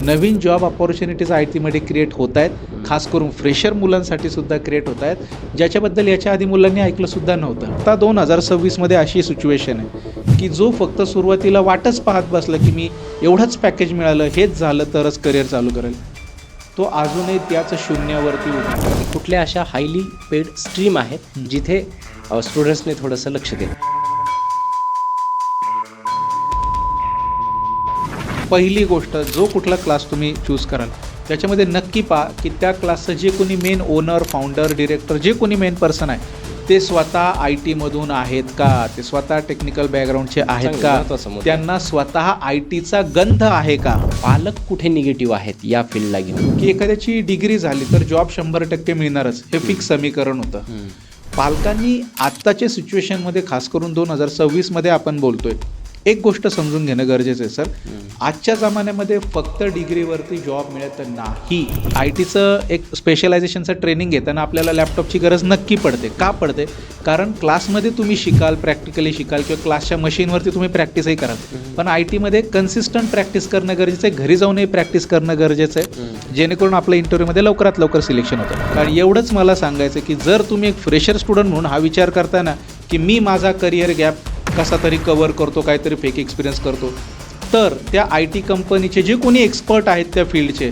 Naveen job opportunities I टीमध्ये create होत आहेत, खास करून फ्रेशर मुलांसाठी सुद्धा क्रिएट होत आहेत, ज्याच्याबद्दल याच्या आधी मुलांनी ऐकलंसुद्धा नव्हतं. आता 2026मध्ये अशी सिच्युएशन आहे की जो फक्त सुरुवातीला वाटच पाहत बसला की मी एवढंच पॅकेज मिळालं, हेच झालं तरच करिअर चालू करेल, तो अजूनही त्याच शून्यावरती उभा आहे. कुठल्या अशा हायली पेड स्ट्रीम आहेत जिथे स्टुडंट्सने थोडंसं लक्ष दिलं. पहिली गोष्ट, जो कुठला क्लास तुम्ही चूज कराल त्याच्यामध्ये नक्की पहा की त्या क्लासचं जे कोणी मेन ओनर, फाउंडर, डिरेक्टर, जे कोणी मेन पर्सन आहे ते स्वतः आय टीमधून आहेत का, ते स्वतः टेक्निकल बॅकग्राऊंडचे आहेत का, त्यांना स्वतः आय टीचा गंध आहे का. पालक कुठे निगेटिव्ह आहेत या फील्डला घेऊन, की एखाद्याची डिग्री झाली तर जॉब 100% मिळणारच, हे फिक्स समीकरण होतं. पालकांनी आत्ताच्या सिच्युएशनमध्ये, खास करून 2026मध्ये आपण बोलतोय, एक गोष्ट समजून घेणं गरजेचं आहे सर. आजच्या जमान्यामध्ये फक्त डिग्रीवरती जॉब मिळत नाही. आय टीचं एक स्पेशलायझेशनचं ट्रेनिंग घेताना आपल्याला लॅपटॉपची गरज नक्की पडते. का पडते? कारण क्लासमध्ये तुम्ही शिकाल, प्रॅक्टिकली शिकाल, किंवा क्लासच्या मशीनवरती तुम्ही प्रॅक्टिसही कराल. पण आय टीमध्ये कन्सिस्टंट प्रॅक्टिस करणं गरजेचं आहे, घरी जाऊनही प्रॅक्टिस करणं गरजेचं आहे, जेणेकरून आपलं इंटरव्ह्यूमध्ये लवकरात लवकर सिलेक्शन होतं. कारण एवढंच मला सांगायचं की जर तुम्ही एक फ्रेशर स्टुडंट म्हणून हा विचार करता ना की मी माझा करिअर गॅप कसा तरी कवर करतो, काहीतरी फेक एक्सपिरियन्स करतो, तर त्या आय टी कंपनीचे जे कोणी एक्सपर्ट आहेत त्या फील्डचे,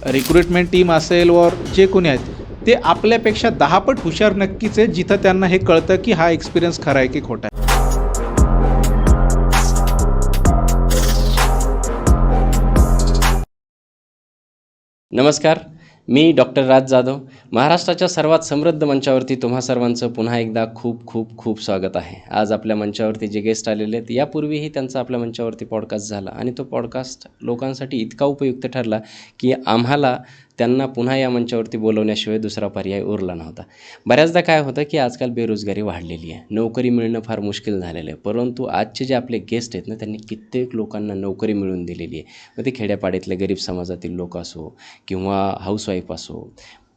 रिक्रुटमेंट टीम असेल वर जे कोणी आहेत, ते आपल्यापेक्षा 10 पट हुशार नक्कीच आहे, जिथं त्यांना हे कळतं की हा एक्सपिरियन्स खरा आहे की खोटा आहे. नमस्कार, मी डॉक्टर राज जाधव. महाराष्ट्राच्या सर्वात समृद्ध मंचावरती तुम्हा सर्वांचं पुन्हा एकदा खूप खूप खूप स्वागत आहे. आज आपल्या मंचावरती जे गेस्ट आलेले आहेत, यापूर्वीही त्यांचा आपल्या मंचावरती पॉडकास्ट झाला आणि तो पॉडकास्ट लोकांसाठी इतका उपयुक्त ठरला की आम्हाला त्यांना पुन्हा या मंचावरती बोलवण्याशिवाय दुसरा पर्याय उरला नव्हता. बऱ्याचदा काय होतं की आजकाल बेरोजगारी वाढलेली आहे, नोकरी मिळणं फार मुश्किल झालेलं आहे, परंतु आजचे जे आपले गेस्ट आहेत ना, त्यांनी कित्येक लोकांना नोकरी मिळवून दिलेली आहे. मग ते खेड्यापाड्यातले गरीब समाजातील लोक असो किंवा हाऊसवाईफ असो,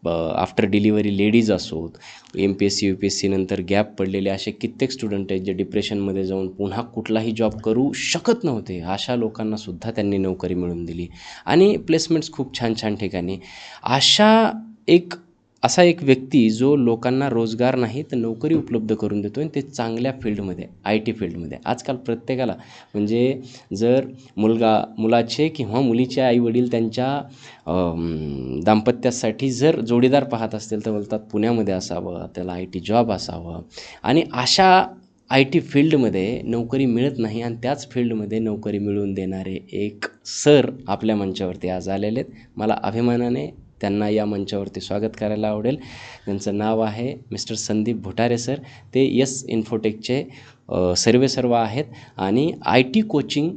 आफ्टर डिलिव्हरी लेडीज असोत, MPSC UPSC नंतर गॅप पडलेले असे कित्येक स्टुडंट आहेत जे डिप्रेशनमध्ये जाऊन पुन्हा कुठलाही जॉब करू शकत नव्हते. अशा लोकांनासुद्धा त्यांनी नोकरी मिळवून दिली आणि प्लेसमेंट्स खूप छान छान ठिकाणी. असा एक व्यक्ती जो लोकांना रोजगार नाही तर नोकरी उपलब्ध करून देतो आणि ते चांगल्या फील्डमध्ये, आय टी फील्डमध्ये. आजकाल प्रत्येकाला, म्हणजे जर मुलाचे किंवा मुलीचे आईवडील त्यांच्या दाम्पत्यासाठी जर जोडीदार पाहत असतील तर बोलतात पुण्यामध्ये असावं, त्याला IT जॉब असावं. आणि अशा आय टी फील्डमध्ये नोकरी मिळत नाही आणि त्याच फील्डमध्ये नोकरी मिळवून देणारे एक सर आपल्या मंचावरती आज आलेले आहेत. मला अभिमानाने त्यांना या मंचावरती स्वागत करायला आवडेल. त्यांचं नाव आहे मिस्टर संदीप भुटारे सर. ते YES इन्फोटेकचे सर्वेसर्वा आहेत आणि IT कोचिंग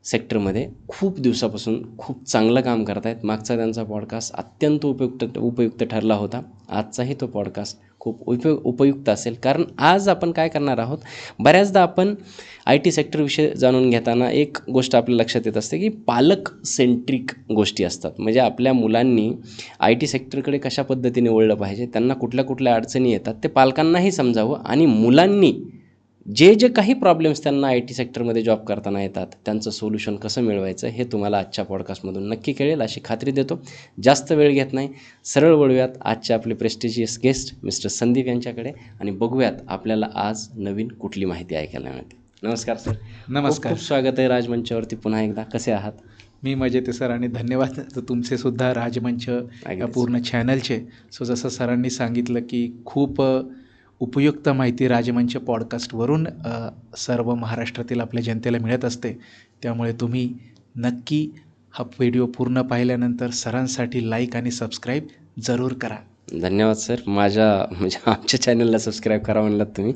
सेक्टरमध्ये खूप दिवसापासून खूप चांगलं काम करत आहेत. मागचा त्यांचा पॉडकास्ट अत्यंत उपयुक्त ठरला होता. आजचाही तो पॉडकास्ट खूप उपयुक्त असेल, कारण आज आपण काय करणार आहोत, बऱ्याचदा आपण IT सेक्टरविषयी जाणून घेताना एक गोष्ट आपल्या लक्षात येत असते की पालक सेंट्रिक गोष्टी असतात. म्हणजे आपल्या मुलांनी IT सेक्टरकडे कशा पद्धतीने वळलं पाहिजे, त्यांना कुठल्या अडचणी येतात ते पालकांनाही समजावं आणि मुलांनी जे काही प्रॉब्लेम्स त्यांना IT सेक्टरमध्ये जॉब करताना येतात त्यांचं सोल्युशन कसं मिळवायचं हे तुम्हाला आजच्या पॉडकास्टमधून नक्की कळेल अशी खात्री देतो. जास्त वेळ घेत नाही, सरळ वळूयात आजचे आपले प्रेस्टिजियस गेस्ट मिस्टर संदीप यांच्याकडे आणि बघूयात आपल्याला आज नवीन कुठली माहिती ऐकायला मिळते. नमस्कार सर. नमस्कार. खूप स्वागत आहे राजमंचावरती पुन्हा एकदा. कसे आहात? मी मजेत आहे सर, आणि धन्यवाद तुमचे सुद्धा राजमंच या पूर्ण चॅनलचे. जसं सरांनी सांगितलं की खूप उपयुक्त माहिती राजमंच पॉडकास्टवरून सर्व महाराष्ट्रातील आपल्या जनतेला मिळत असते. त्यामुळे तुम्ही नक्की हा व्हिडिओ पूर्ण पाहिल्यानंतर सरांसाठी लाईक आणि सबस्क्राईब जरूर करा. धन्यवाद सर. आमच्या चॅनलला सबस्क्राईब करा म्हणलात तुम्ही.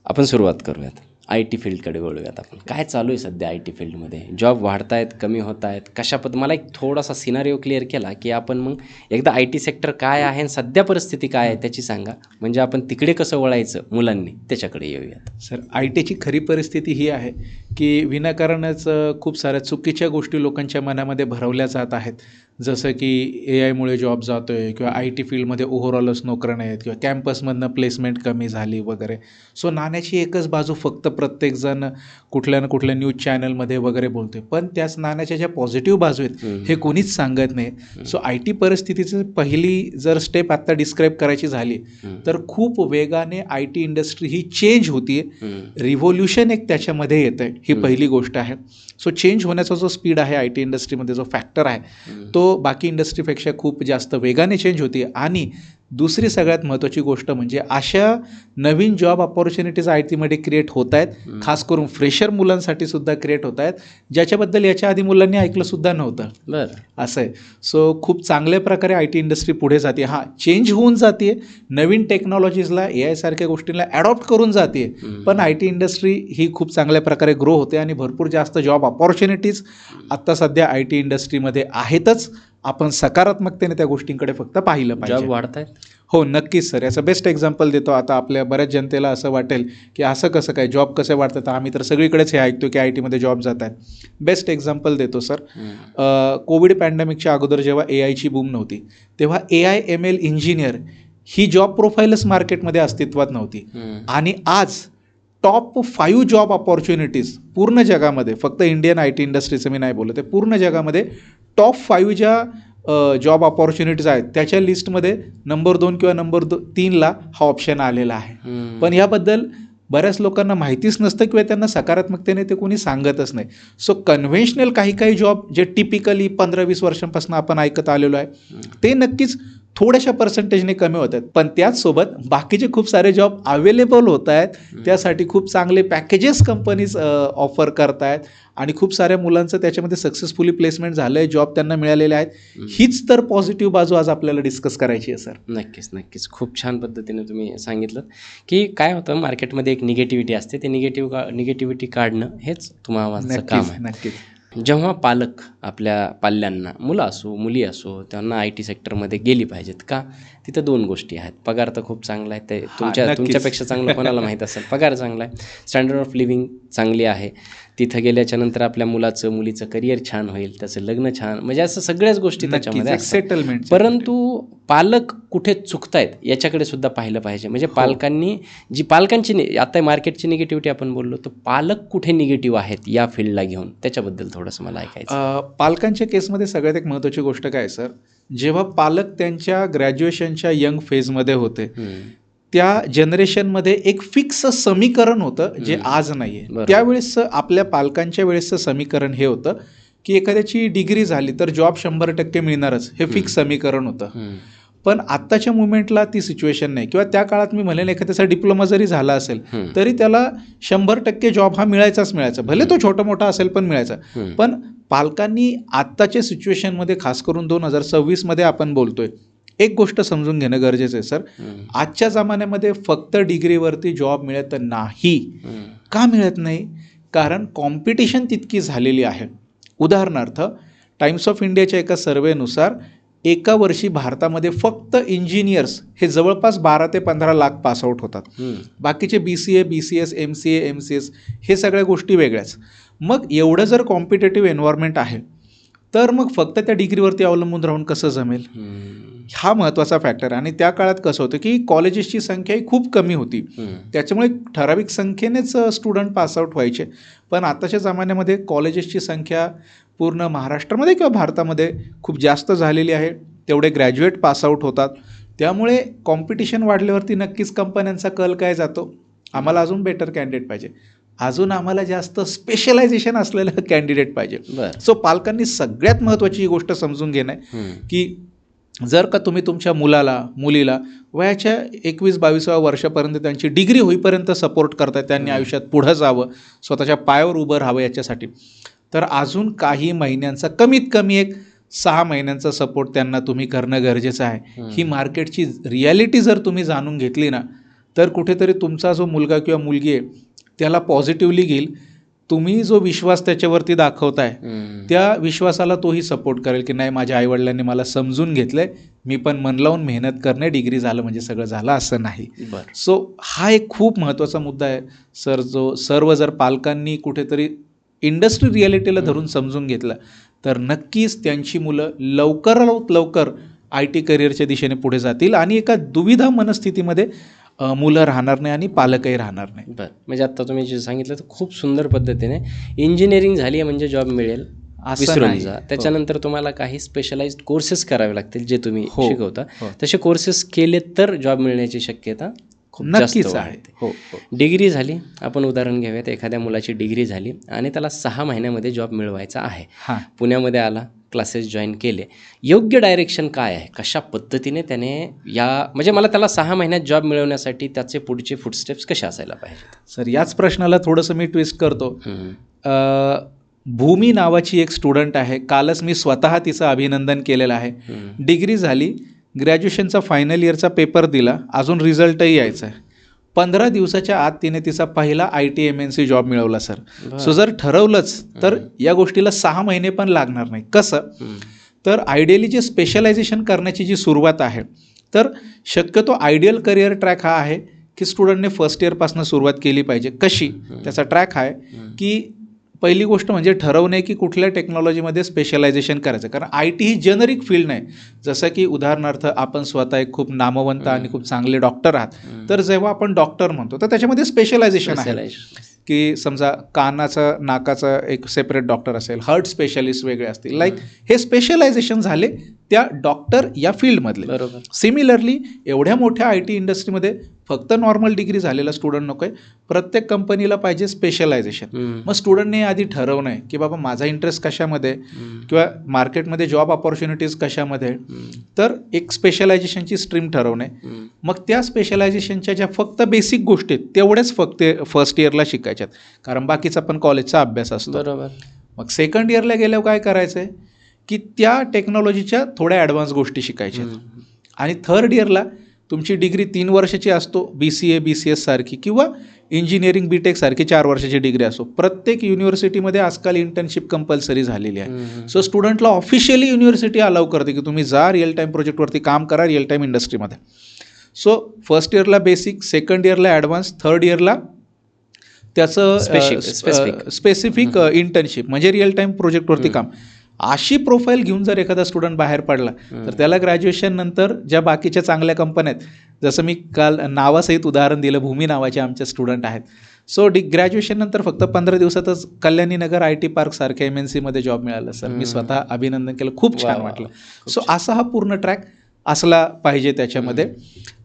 आपण सुरुवात करूयात, IT फील्डकडे वळूयात. आपण काय चालू आहे सध्या IT फील्डमध्ये? जॉब वाढत आहेत, कमी होत आहेत, मला एक थोडासा सिनारिओ क्लिअर केला की आपण मग एकदा IT सेक्टर काय आहे आणि सध्या परिस्थिती काय आहे त्याची सांगा, म्हणजे आपण तिकडे कसं वळायचं मुलांनी त्याच्याकडे येऊयात. सर, IT ची खरी परिस्थिती ही आहे की विनाकारणच खूप साऱ्या चुकीच्या गोष्टी लोकांच्या मनामध्ये भरवल्या जात आहेत. जसं की AI मुळे जॉब जातो आहे किंवा IT फील्डमध्ये ओव्हरऑलच नोकऱ्या नाही आहेत किंवा कॅम्पसमधनं प्लेसमेंट कमी झाली वगैरे. सो नाण्याची एकच बाजू फक्त प्रत्येकजण कुठल्या ना कुठल्या न्यूज चॅनलमध्ये वगैरे बोलतोय. पण त्याच नाण्याच्या ज्या पॉझिटिव्ह बाजू आहेत हे कोणीच सांगत नाही. सो IT परिस्थितीचं पहिली जर स्टेप आत्ता डिस्क्राईब करायची झाली तर खूप वेगाने IT इंडस्ट्री ही चेंज होतीये. रिव्होल्युशन एक त्याच्यामध्ये येतं आहे, ही पहिली गोष्ट आहे. सो चेंज होण्याचा जो स्पीड आहे IT इंडस्ट्रीमध्ये जो फॅक्टर आहे तो बाकी इंडस्ट्रीपेक्षा खूप जास्त वेगाने चेंज होती. आणि दुसरी सगळ्यात महत्त्वाची गोष्ट म्हणजे अशा नवीन जॉब ऑपॉर्च्युनिटीज IT मध्ये क्रिएट होत आहेत, खास करून फ्रेशर मुलांसाठी सुद्धा क्रिएट होत आहेत, ज्याच्याबद्दल याच्या आधी मुलांनी ऐकलं सुद्धा नव्हतं. बरं. असं आहे. सो खूप चांगल्या प्रकारे IT इंडस्ट्री पुढे जाते. हां, चेंज होऊन जाते, नवीन टेक्नॉलॉजीजला AI सारख्या गोष्टींना ॲडॉप्ट करून जाते. पण IT इंडस्ट्री ही खूप चांगल्या प्रकारे ग्रो होते आणि भरपूर जास्त जॉब ऑपॉर्च्युनिटीज आत्ता सध्या IT इंडस्ट्रीमध्ये आहेतच. आपण सकारात्मकतेने त्या गोष्टींकडे फक्त पाहिलं पाहिजे. जॉब वाढत आहेत. हो, नक्कीच सर. याचं बेस्ट एक्झाम्पल देतो. आता आपल्या बऱ्याच जनतेला असं वाटेल की असं कसं काय, जॉब कसे वाढतात, आम्ही तर सगळीकडेच हे ऐकतो की IT मध्ये जॉब जात आहेत. बेस्ट एक्झाम्पल देतो सर. कोविड पॅन्डेमिकच्या अगोदर जेव्हा AIची बूम नव्हती तेव्हा AI/ML इंजिनियर ही जॉब प्रोफाईलच मार्केटमध्ये अस्तित्वात नव्हती. आणि आज टॉप 5 जॉब ऑपॉर्च्युनिटीज पूर्ण जगामध्ये, फक्त इंडियन IT इंडस्ट्रीचं मी नाही बोलत आहे, पूर्ण जगामध्ये टॉप 5 ज्या जॉब ऑपॉर्च्युनिटीज आहेत त्याच्या लिस्टमध्ये नंबर 2 किंवा नंबर 3ला हा ऑप्शन आलेला आहे. पण याबद्दल बऱ्याच लोकांना माहितीच नसतं किंवा त्यांना सकारात्मकतेने ते कोणी सांगतच नाही. सो कन्व्हेन्शनल काही जॉब जे टिपिकली 15-20 वर्षांपासून आपण ऐकत आलेलो आहे ते नक्कीच थोड्याशा पर्सेंटेजने कमी होत आहेत. पण त्याचसोबत बाकीचे खूप सारे जॉब अवेलेबल होत आहेत. त्यासाठी खूप चांगले पॅकेजेस कंपनीज ऑफर करत आहेत आणि खूप साऱ्या मुलांचं त्याच्यामध्ये सक्सेसफुली प्लेसमेंट झालं आहे, जॉब त्यांना मिळालेले आहेत. हीच तर पॉझिटिव्ह बाजू आज आपल्याला डिस्कस करायची आहे सर. नक्कीच खूप छान पद्धतीने तुम्ही सांगितलं की काय होतं, मार्केटमध्ये एक निगेटिव्हिटी असते, ते निगेटिव्हिटी काढणं हेच तुम्हाला काम आहे. नक्कीच. जेव्हा पालक आपल्या पाल्यांना, मुलं असो मुली असो, त्यांना IT सेक्टरमध्ये गेली पाहिजेत का, तिथं 2 गोष्टी आहेत. पगार तर खूप चांगला आहे, ते तुमच्यापेक्षा चांगलं कोणाला माहीत असेल. पगार चांगला आहे, स्टँडर्ड ऑफ लिव्हिंग चांगली आहे. तिथं गेल्याच्या नंतर आपल्या मुलाचं मुलीचं करिअर छान होईल, त्याचं लग्न छान, म्हणजे असं सगळ्याच गोष्टी त्याच्यामध्ये असतात. सेटलमेंट. परंतु पालक कुठे चुकतायत याच्याकडे सुद्धा पाहिलं पाहिजे. म्हणजे पालकांनी पालकांची आता मार्केटची निगेटिव्हिटी आपण बोललो, तर पालक कुठे निगेटिव्ह आहेत या फील्डला घेऊन, त्याच्याबद्दल थोडंसं मला ऐकायचं. पालकांच्या केसमध्ये सगळ्यात एक महत्त्वाची गोष्ट काय सर, जेव्हा पालक त्यांच्या ग्रॅज्युएशनच्या यंग फेजमध्ये होते त्या जनरेशनमध्ये एक फिक्स समीकरण होतं जे आज नाही आहे. त्यावेळेस आपल्या पालकांच्या वेळेसचं समीकरण हे होतं की एखाद्याची डिग्री झाली तर जॉब 100% मिळणारच, हे फिक्स समीकरण होतं. पण आत्ताच्या मुवमेंटला ती सिच्युएशन नाही. किंवा त्या काळात मी म्हणेन एखाद्याचा डिप्लोमा जरी झाला असेल तरी त्याला 100% जॉब हा मिळायचा, भले तो छोटा मोठा असेल पण मिळायचा. पण पालकांनी आत्ताच्या सिच्युएशनमध्ये, खास करून 2026मध्ये आपण बोलतोय, एक गोष्ट समजून घेणं गरजेचं आहे सर. आजच्या जमान्यामध्ये फक्त डिग्रीवरती जॉब मिळत नाही. का मिळत नाही? कारण कॉम्पिटिशन तितकी झालेली आहे. उदाहरणार्थ, टाइम्स ऑफ इंडियाच्या एका सर्वेनुसार एका वर्षी भारतामध्ये फक्त इंजिनियर्स हे जवळपास 12 ते 15 लाख पासआउट होतात. बाकीचे BCA, BCS, MCA, MCS हे सगळ्या गोष्टी वेगळ्याच. मग एवढं जर कॉम्पिटेटिव्ह एन्व्हायरमेंट आहे तर मग फक्त त्या डिग्रीवरती अवलंबून राहून कसं जमेल? हा महत्त्वाचा फॅक्टर. आणि त्या काळात कसं होतं की कॉलेजेसची संख्याही खूप कमी होती, त्याच्यामुळे ठराविक संख्येनेच स्टुडंट पासआउट व्हायचे. पण आताच्या जमान्यामध्ये कॉलेजेसची संख्या पूर्ण महाराष्ट्रामध्ये किंवा भारतामध्ये खूप जास्त झालेली आहे. तेवढे ग्रॅज्युएट पासआउट होतात. त्यामुळे कॉम्पिटिशन वाढल्यावरती नक्कीच कंपन्यांचा कल काय जातो, आम्हाला अजून बेटर कॅन्डिडेट पाहिजे, अजून आम्हाला जास्त स्पेशलायझेशन असलेलं कॅन्डिडेट पाहिजे. सो पालकांनी सगळ्यात महत्त्वाची ही गोष्ट समजून घेणं आहे की जर का तुम्ही तुमच्या मुलीला वयाच्या 21-22व्या वर्षापर्यंत त्यांची डिग्री होईपर्यंत सपोर्ट करताय, त्यांनी आयुष्यात पुढं जावं, स्वतःच्या पायावर उभं राहावं याच्यासाठी, तर अजून काही महिन्यांचा, कमीत कमी एक 6 महिन्यांचा सपोर्ट त्यांना तुम्ही करणं गरजेचं आहे. ही मार्केटची रिॲलिटी जर तुम्ही जाणून घेतली ना तर कुठेतरी तुमचा जो मुलगा किंवा मुलगी आहे त्याला पॉझिटिव्हली घेईल. तुम्ही जो विश्वास त्याच्यावरती दाखवताय त्या विश्वासाला तोही सपोर्ट करेल की नाही, माझ्या आईवडिलांनी मला समजून घेतलंय, मी पण मन लावून मेहनत करणे, डिग्री झालं म्हणजे सगळं झालं असं नाही. सो हा एक खूप महत्त्वाचा मुद्दा आहे सर, जो सर्व जर पालकांनी कुठेतरी इंडस्ट्री रिॲलिटीला धरून समजून घेतलं तर नक्कीच त्यांची मुलं लवकरात लवकर IT करिअरच्या दिशेने पुढे जातील आणि एका दुविधा मनस्थितीमध्ये मुलं राहणार नाही आणि पालकही राहणार नाही. बरं, म्हणजे आत्ता तुम्ही जे सांगितलं तर खूप सुंदर पद्धतीने इंजिनिअरिंग झाली आहे म्हणजे जॉब मिळेल असं विसरून नाही. जा. त्याच्यानंतर तुम्हाला काही स्पेशलाइज्ड कोर्सेस करावे लागतील जे तुम्ही हो. शिकवता. हो. तसे कोर्सेस केले तर जॉब मिळण्याची शक्यता खूप जास्त नक्कीच आहे. वाढते. हो हो. डिग्री झाली, आपण उदाहरण घेऊयात, एखाद्या मुलाची डिग्री झाली आणि त्याला 6 महिन्यामध्ये जॉब मिळवायचा आहे. हां पुण्यामध्ये आला, क्लासेस जॉईन केले, योग्य डायरेक्शन काय आहे, कशा पद्धतीने त्याने म्हणजे मला त्याला 6 महिन्यात जॉब मिळवण्यासाठी त्याचे पुढचे फुटस्टेप्स कसे असायला पाहिजेत? सर, याच प्रश्नाला थोडंसं मी ट्विस्ट करतो. हम्म. भूमी नावाची एक स्टुडंट आहे. कालच मी स्वतः तिचं अभिनंदन केलेलं आहे. डिग्री झाली, ग्रॅज्युएशनचा फायनल इयरचा पेपर दिला, अजून रिझल्टही यायचा आहे. 15 दिवसाच्या आत तिने तिचा पहिला IT MNC जॉब मिळवला सर. सो जर ठरवलंच तर या गोष्टीला 6 महिने पण लागणार नाही. कसं तर आयडियली जे स्पेशलायझेशन करण्याची जी सुरुवात आहे तर शक्यतो आयडियल करिअर ट्रॅक हा आहे की स्टुडंटने फर्स्ट इयरपासून सुरुवात केली पाहिजे. कशी? त्याचा ट्रॅक आहे की पहिली गोष्ट म्हणजे ठरवणे की कुठल्या टेक्नॉलॉजीमध्ये स्पेशलायझेशन करायचं. कारण IT ही जेनरिक फील्ड नाही. जसं की उदाहरणार्थ आपण स्वतः एक खूप नामवंत आणि खूप चांगले डॉक्टर आहात, तर जेव्हा आपण डॉक्टर म्हणतो तर त्याच्यामध्ये स्पेशलायझेशन आहे की समजा कानाचं नाकाचं एक सेपरेट डॉक्टर असेल, हार्ट स्पेशालिस्ट वेगळे असतील. लाईक हे स्पेशलायझेशन झाले त्या डॉक्टर या फील्डमधले. बरोबर. सिमिलरली एवढ्या मोठ्या IT इंडस्ट्रीमध्ये फक्त नॉर्मल डिग्री झालेला स्टुडंट नको आहे, प्रत्येक कंपनीला पाहिजे स्पेशलायझेशन. मग स्टुडंटने आधी ठरवणं आहे की बाबा माझा इंटरेस्ट कशामध्ये किंवा मार्केटमध्ये जॉब ऑपॉर्च्युनिटीज कशामध्ये, तर एक स्पेशलायझेशनची स्ट्रीम ठरवणे. मग त्या स्पेशलायझेशनच्या ज्या फक्त बेसिक गोष्टी आहेत तेवढ्याच फक्त फर्स्ट इयरला शिकायच्यात, कारण बाकीचा पण कॉलेजचा अभ्यास असतो. बरोबर. मग सेकंड इयरला गेल्यावर काय करायचं आहे की त्या टेक्नॉलॉजीच्या थोड्या ॲडव्हान्स गोष्टी शिकायच्या आहेत. आणि थर्ड इयरला तुमची डिग्री 3 वर्षाची असतो, BCA BCS सारखी किंवा इंजिनिअरिंग BTech सारखी 4 वर्षाची डिग्री असो. प्रत्येक युनिव्हर्सिटीमध्ये आजकाल इंटर्नशिप कंपल्सरी झालेली आहे. सो स्टुडंटला ऑफिशियली युनिव्हर्सिटी अलाउ करते की तुम्ही जा, रिअल टाईम प्रोजेक्टवरती काम करा रिअल टाईम इंडस्ट्रीमध्ये. सो फर्स्ट इयरला बेसिक, सेकंड इयरला ॲडव्हान्स, थर्ड इयरला त्याचं स्पेसिफिक इंटर्नशिप म्हणजे रिअल टाईम प्रोजेक्टवरती काम. अशी प्रोफाईल घेऊन जर एखादा स्टुडंट बाहेर पडला तर त्याला ग्रॅज्युएशन नंतर ज्या बाकीच्या चांगल्या कंपन्या आहेत, जसं मी काल नावासहित उदाहरण दिलं, भूमी नावाचे आमचे स्टुडंट आहेत. सो ग्रॅज्युएशन नंतर फक्त 15 दिवसातच कल्याणी नगर IT पार्क सारख्या MNC मध्ये जॉब मिळाला सर. मी स्वतः अभिनंदन केलं, खूप छान वाटलं. सो असा हा पूर्ण ट्रॅक असला पाहिजे त्याच्यामध्ये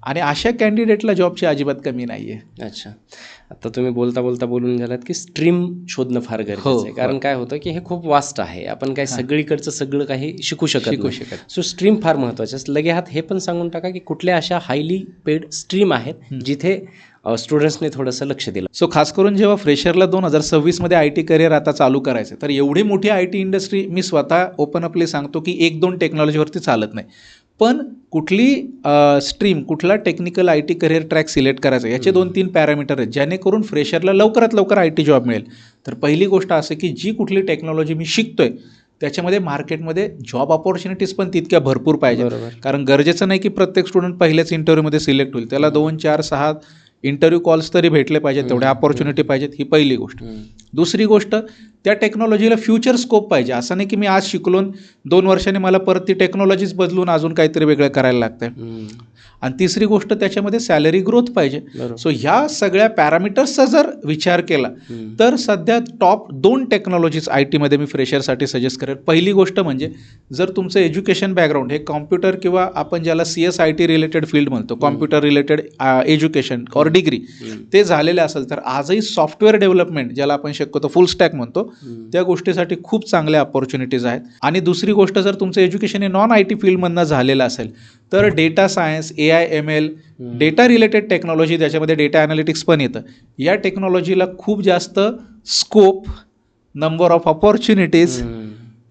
आणि अशा कॅन्डिडेटला जॉबची अजिबात कमी नाही आहे. अच्छा, आता तुम्ही बोलता बोलता बोलून झालात की स्ट्रीम शोधणं फार गरजेचं आहे. कारण काय होतं की हे खूप वास्ट आहे, आपण काय सगळीकडचं सगळं काही शिकू शकत. सो स्ट्रीम फार महत्त्वाचे आहे. लगे हात हे पण सांगून टाका की कुठल्या अशा हायली पेड स्ट्रीम आहेत जिथे स्टुडंट्सने थोडंसं लक्ष दिलं. सो खास करून जेव्हा फ्रेशरला 2026मध्ये IT करिअर आता चालू करायचं तर एवढी मोठी IT इंडस्ट्री मी स्वतः ओपन अपली सांगतो की 1-2 टेक्नॉलॉजीवरती चालत नाही. पण कुठली स्ट्रीम, कुठला technical IT career track select करायचा याचे 2-3 पॅरामीटर आहेत जेणेकरून फ्रेशरला लवकरात लवकर IT जॉब मिळेल. तर पहिली गोष्ट असं की जी कुठली टेक्नॉलॉजी मी शिकतोय त्याच्यामध्ये मार्केटमध्ये जॉब ऑपॉर्च्युनिटीज पण तितक्या भरपूर पाहिजे. कारण गरजेचं नाही की प्रत्येक स्टुडंट पहिल्याच इंटरव्ह्यूमध्ये सिलेक्ट होईल, त्याला 2, 4, 6 इंटरव्ह्यू कॉल्स तरी भेटले पाहिजेत, तेवढ्या ऑपॉर्च्युनिटी पाहिजेत. ही पहिली गोष्ट. दुसरी गोष्ट, त्या टेक्नॉलॉजीला फ्युचर स्कोप पाहिजे. असं नाही की मी आज शिकलो 2 वर्षांनी मला परत ती टेक्नॉलॉजीज बदलून अजून काहीतरी वेगळं करायला लागतंय. आणि तिसरी गोष्ट, त्याच्यामध्ये सॅलरी ग्रोथ पाहिजे. सो ह्या सगळ्या पॅरामीटर्सचा जर विचार केला तर सध्या टॉप 2 टेक्नॉलॉजीज ITमध्ये मी फ्रेशरसाठी सजेस्ट करेन. पहिली गोष्ट म्हणजे जर तुमचं एज्युकेशन बॅकग्राऊंड हे कॉम्प्युटर किंवा आपण ज्याला CSIT रिलेटेड फील्ड म्हणतो, कॉम्प्युटर रिलेटेड एज्युकेशन और डिग्री, ते झालेले असेल तर आजही सॉफ्टवेअर डेव्हलपमेंट ज्याला आपण शक्यतो फुल स्टॅक म्हणतो त्या गोष्टीसाठी खूप चांगल्या ऑपॉर्च्युनिटीज आहेत. आणि दुसरी गोष्ट, जर तुमचं एज्युकेशन हे नॉन IT फील्डमधनं झालेलं असेल तर data science, AI ML, data related technology, त्याच्यामध्ये डेटा ॲनालिटिक्स पण येतं, या टेक्नॉलॉजीला खूप जास्त scope, number of opportunities,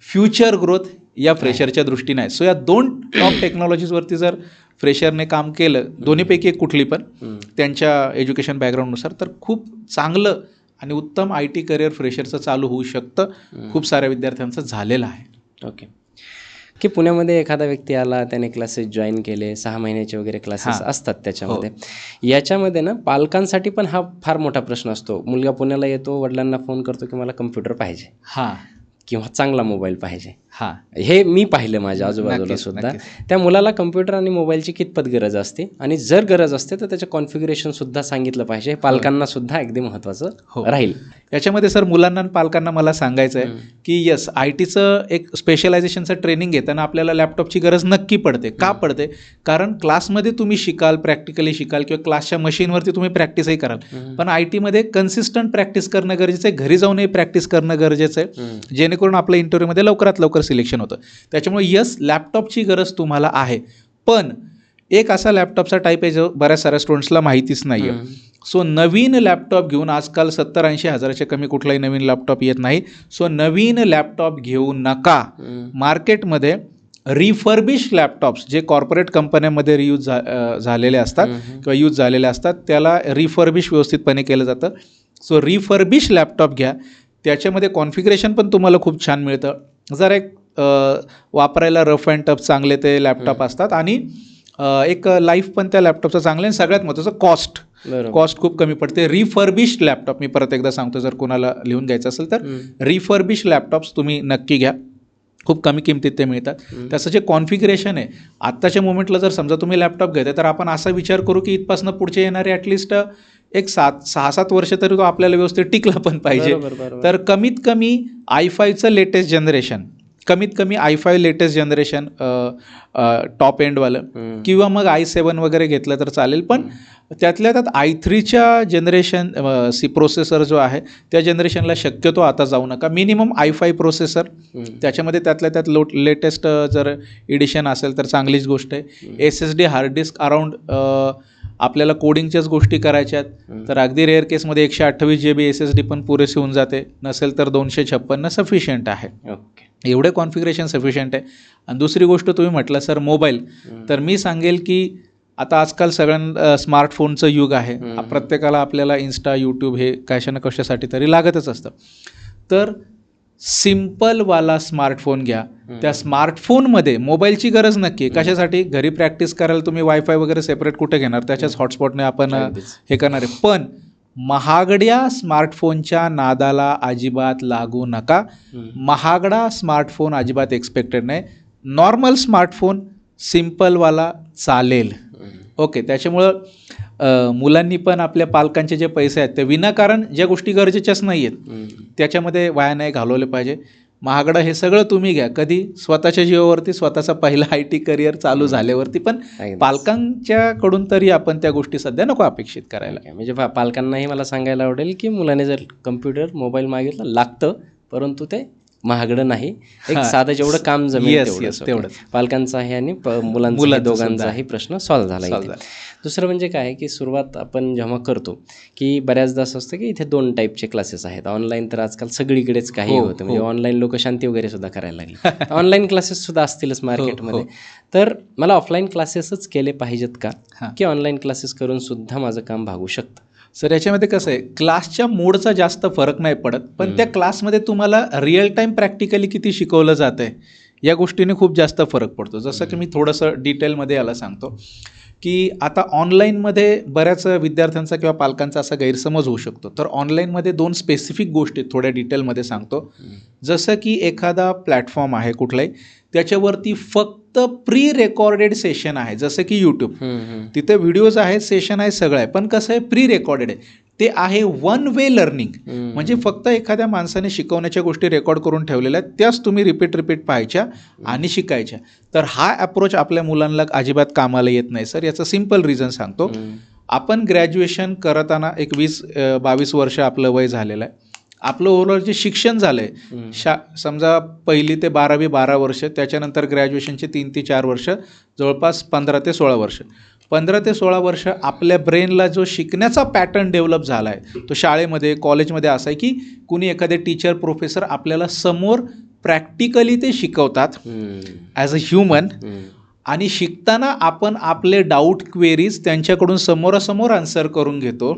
future growth या फ्रेशरच्या दृष्टीने आहे. सो या 2 टॉप टेक्नॉलॉजीजवरती जर फ्रेशरने काम केलं, दोन्हीपैकी एक कुठली पण त्यांच्या एज्युकेशन बॅकग्राऊंडनुसार, तर खूप चांगलं आणि उत्तम IT करिअर फ्रेशरचं चालू होऊ शकतं. खूप साऱ्या विद्यार्थ्यांचं झालेलं आहे. ओके, की पुण्यामध्ये एखादा व्यक्ती आला, त्याने क्लासेस जॉईन केले, 6 महिन्याचे वगैरे क्लासेस असतात त्याच्यामध्ये. याच्यामध्ये ना पालकांसाठी पण हा फार मोठा प्रश्न असतो. मुलगा पुण्याला येतो, वडिलांना फोन करतो की मला कम्प्युटर पाहिजे किंवा चांगला मोबाईल पाहिजे. हे मी पाहिलं माझ्या आजूबाजूला सुद्धा. त्या मुलाला कम्प्युटर आणि मोबाईलची कितपत गरज असते, आणि जर गरज असते तर त्याचं कॉन्फिगरेशन सुद्धा सांगितलं पाहिजे. पालकांना सुद्धा अगदी महत्त्वाचं राहील. याच्यामध्ये सर मुलांना आणि पालकांना मला सांगायचं आहे की यस, IT-चं एक स्पेशलायझेशनचं ट्रेनिंग घेताना आपल्याला लॅपटॉपची गरज नक्की पडते. का पडते? कारण क्लासमध्ये तुम्ही शिकाल, प्रॅक्टिकली शिकाल किंवा क्लासच्या मशीनवरती तुम्ही प्रॅक्टिसही कराल, पण IT-मध्ये कन्सिस्टंट प्रॅक्टिस करणं गरजेचं आहे, घरी जाऊनही प्रॅक्टिस करणं गरजेचं आहे, जेणेकरून आपल्या इंटरव्ह्यूमध्ये लवकरात लवकर सिलेक्शन होतं. त्याच्यामुळे यस, लॅपटॉपची गरज तुम्हाला आहे, पण एक असा लॅपटॉपचा टाईप आहे जो बऱ्याच साऱ्या स्टुडंट्सला माहितीच नाही आहे. सो नवीन लॅपटॉप घेऊन, आजकाल 70-80 हजाराच्या कमी कुठलाही नवीन लॅपटॉप येत नाही. सो नवीन लॅपटॉप घेऊ नका. मार्केटमध्ये रिफर्बिश लॅपटॉप्स जे कॉर्पोरेट कंपन्यांमध्ये रियूज झालेले असतात किंवा यूज झालेले असतात, त्याला रिफर्बिश व्यवस्थितपणे केलं जातं. सो रिफर्बिश लॅपटॉप घ्या. त्याच्यामध्ये कॉन्फिगरेशन पण तुम्हाला खूप छान मिळतं. जरा एक वापरायला रफ अँड टफ चांगले ते लॅपटॉप असतात, आणि एक लाईफ पण त्या लॅपटॉपचं चांगलं, आणि सगळ्यात महत्त्वाचं कॉस्ट खूप कमी पडते. रिफर्बिश्ड लॅपटॉप, मी परत एकदा सांगतो, जर कोणाला लिहून घ्यायचं असेल तर रिफर्बिश्ड लॅपटॉप्स तुम्ही नक्की घ्या. खूप कमी किमतीत ते मिळतात. त्याचं जे कॉन्फिगरेशन आहे आत्ताच्या मोमेंटला, जर समजा तुम्ही लॅपटॉप घेताय तर आपण असा विचार करू की इथपासून पुढचे येणारे ॲटलिस्ट एक 6-7 वर्ष तरी तो आपल्याला व्यवस्थित टिकला पण पाहिजे. तर कमीत कमी i5चं लेटेस्ट जनरेशन, कमीत कमी i5 लेटेस्ट जनरेशन टॉप एंडवालं, किंवा मग i7 वगैरे घेतलं तर चालेल. पण त्यातल्या त्यात i3च्या जनरेशन प्रोसेसर जो आहे त्या जनरेशनला शक्यतो आता जाऊ नका. मिनिमम i5 प्रोसेसर, त्याच्यामध्ये त्यातल्या त्यात लेटेस्ट जर एडिशन असेल तर चांगलीच गोष्ट आहे. SSD हार्ड डिस्क अराउंड, आपल्याला कोडिंगच्याच गोष्टी करायच्यात तर अगदी रेअर केसमध्ये 128 GB SSD पण पुरेसे होऊन जाते, नसेल तर 256 सफिशियंट आहे. एवढे कॉन्फिगरेशन सफिशियंट आहे. आणि दुसरी गोष्ट तुम्ही म्हटलं सर मोबाईल, तर मी सांगेल की आता आजकाल सगळ्यांना स्मार्टफोनचं युग आहे. प्रत्येकाला आपल्याला इन्स्टा, यूट्यूब हे कशा ना कशासाठी तरी लागतच असतं. तर सिम्पलवाला स्मार्टफोन घ्या. त्या स्मार्टफोनमध्ये मोबाईलची गरज नक्की आहे. कशासाठी? घरी प्रॅक्टिस करायला तुम्ही वायफाय वगैरे सेपरेट कुठे घेणार, त्याच्याच हॉटस्पॉटने आपण हे करणार आहे. पण महागड्या स्मार्टफोनच्या नादाला अजिबात लागू नका. महागडा स्मार्टफोन अजिबात एक्सपेक्टेड नाही. नॉर्मल स्मार्टफोन सिम्पलवाला चालेल. ओके. त्याच्यामुळं मुलांनी पण आपल्या पालकांचे जे पैसे आहेत ते विनाकारण ज्या गोष्टी गरजेच्याच नाही आहेत त्याच्यामध्ये वाया नाही घालवले पाहिजे. महागडं हे सगळं तुम्ही घ्या कधी स्वतःच्या जीवावरती, स्वतःचा पहिला IT करिअर चालू झाल्यावरती, पण पालकांच्याकडून तरी आपण त्या गोष्टी सध्या नको अपेक्षित करायला. म्हणजे पालकांनाही मला सांगायला आवडेल की मुलाने जर कम्प्युटर, मोबाईल मागितलं लागतं, परंतु ते महागडं नाही, एक साधं जेवढं काम जमेल तेवढं पालकांचा आहे आणि मुलांचा दोघांचाही प्रश्न सॉल्व्ह झाला. दुसरं म्हणजे काय आहे की सुरुवात आपण जेव्हा करतो की बऱ्याचदा असं असतं की इथे 2 टाईपचे क्लासेस आहेत. ऑनलाईन तर आजकाल सगळीकडेच काही होतं, म्हणजे ऑनलाईन लोक शांती वगैरे सुद्धा करायला लागली. ऑनलाईन क्लासेस सुद्धा असतीलच मार्केटमध्ये. तर मला ऑफलाईन क्लासेसच केले पाहिजेत का, की ऑनलाईन क्लासेस करून सुद्धा माझं काम भागू शकतं? सर याच्यामध्ये कसं आहे, क्लासच्या मोडचा जास्त फरक नाही पडत, पण त्या क्लासमध्ये तुम्हाला रिअल टाईम प्रॅक्टिकली किती शिकवलं जातं आहे या गोष्टीने खूप जास्त फरक पडतो. जसं की मी थोडंसं डिटेलमध्ये याला सांगतो की आता ऑनलाईनमध्ये बऱ्याच विद्यार्थ्यांचा किंवा पालकांचा असा गैरसमज होऊ शकतो. तर ऑनलाईनमध्ये 2 स्पेसिफिक गोष्टी थोड्या डिटेलमध्ये सांगतो. जसं की एखादा प्लॅटफॉर्म आहे कुठलाही, त्याच्यावरती फक्त प्री रेकॉर्डेड सेशन आहे, जसं की यूट्यूब. तिथे व्हिडिओज आहेत, सेशन आहे, सगळं आहे, पण कसं आहे प्री रेकॉर्डेड आहे. ते आहे 1 वे लर्निंग, म्हणजे फक्त एखाद्या माणसाने शिकवण्याच्या गोष्टी रेकॉर्ड करून ठेवलेल्या आहेत, त्याच तुम्ही रिपीट पाहायच्या आणि शिकायच्या. तर हा अप्रोच आपल्या मुलांना अजिबात कामाला येत नाही सर. याचं सिम्पल रिझन सांगतो. आपण ग्रॅज्युएशन करताना एक 20-22 वर्ष आपलं वय झालेलं आहे. आपलं ओव्हरऑल जे शिक्षण झालं आहे, समजा 1ली ते 12वी 12 वर्ष, त्याच्यानंतर ग्रॅज्युएशनचे 3 ते 4 वर्ष, जवळपास 15 ते 16 वर्ष. 15 ते 16 वर्ष आपल्या ब्रेनला जो शिकण्याचा पॅटर्न डेव्हलप झाला आहे तो शाळेमध्ये, कॉलेजमध्ये असा आहे की कुणी एखादे टीचर, प्रोफेसर आपल्याला समोर प्रॅक्टिकली ते शिकवतात ॲज अ ह्युमन. आणि शिकताना आपण आपले डाऊट क्वेरीज त्यांच्याकडून समोरासमोर आन्सर करून घेतो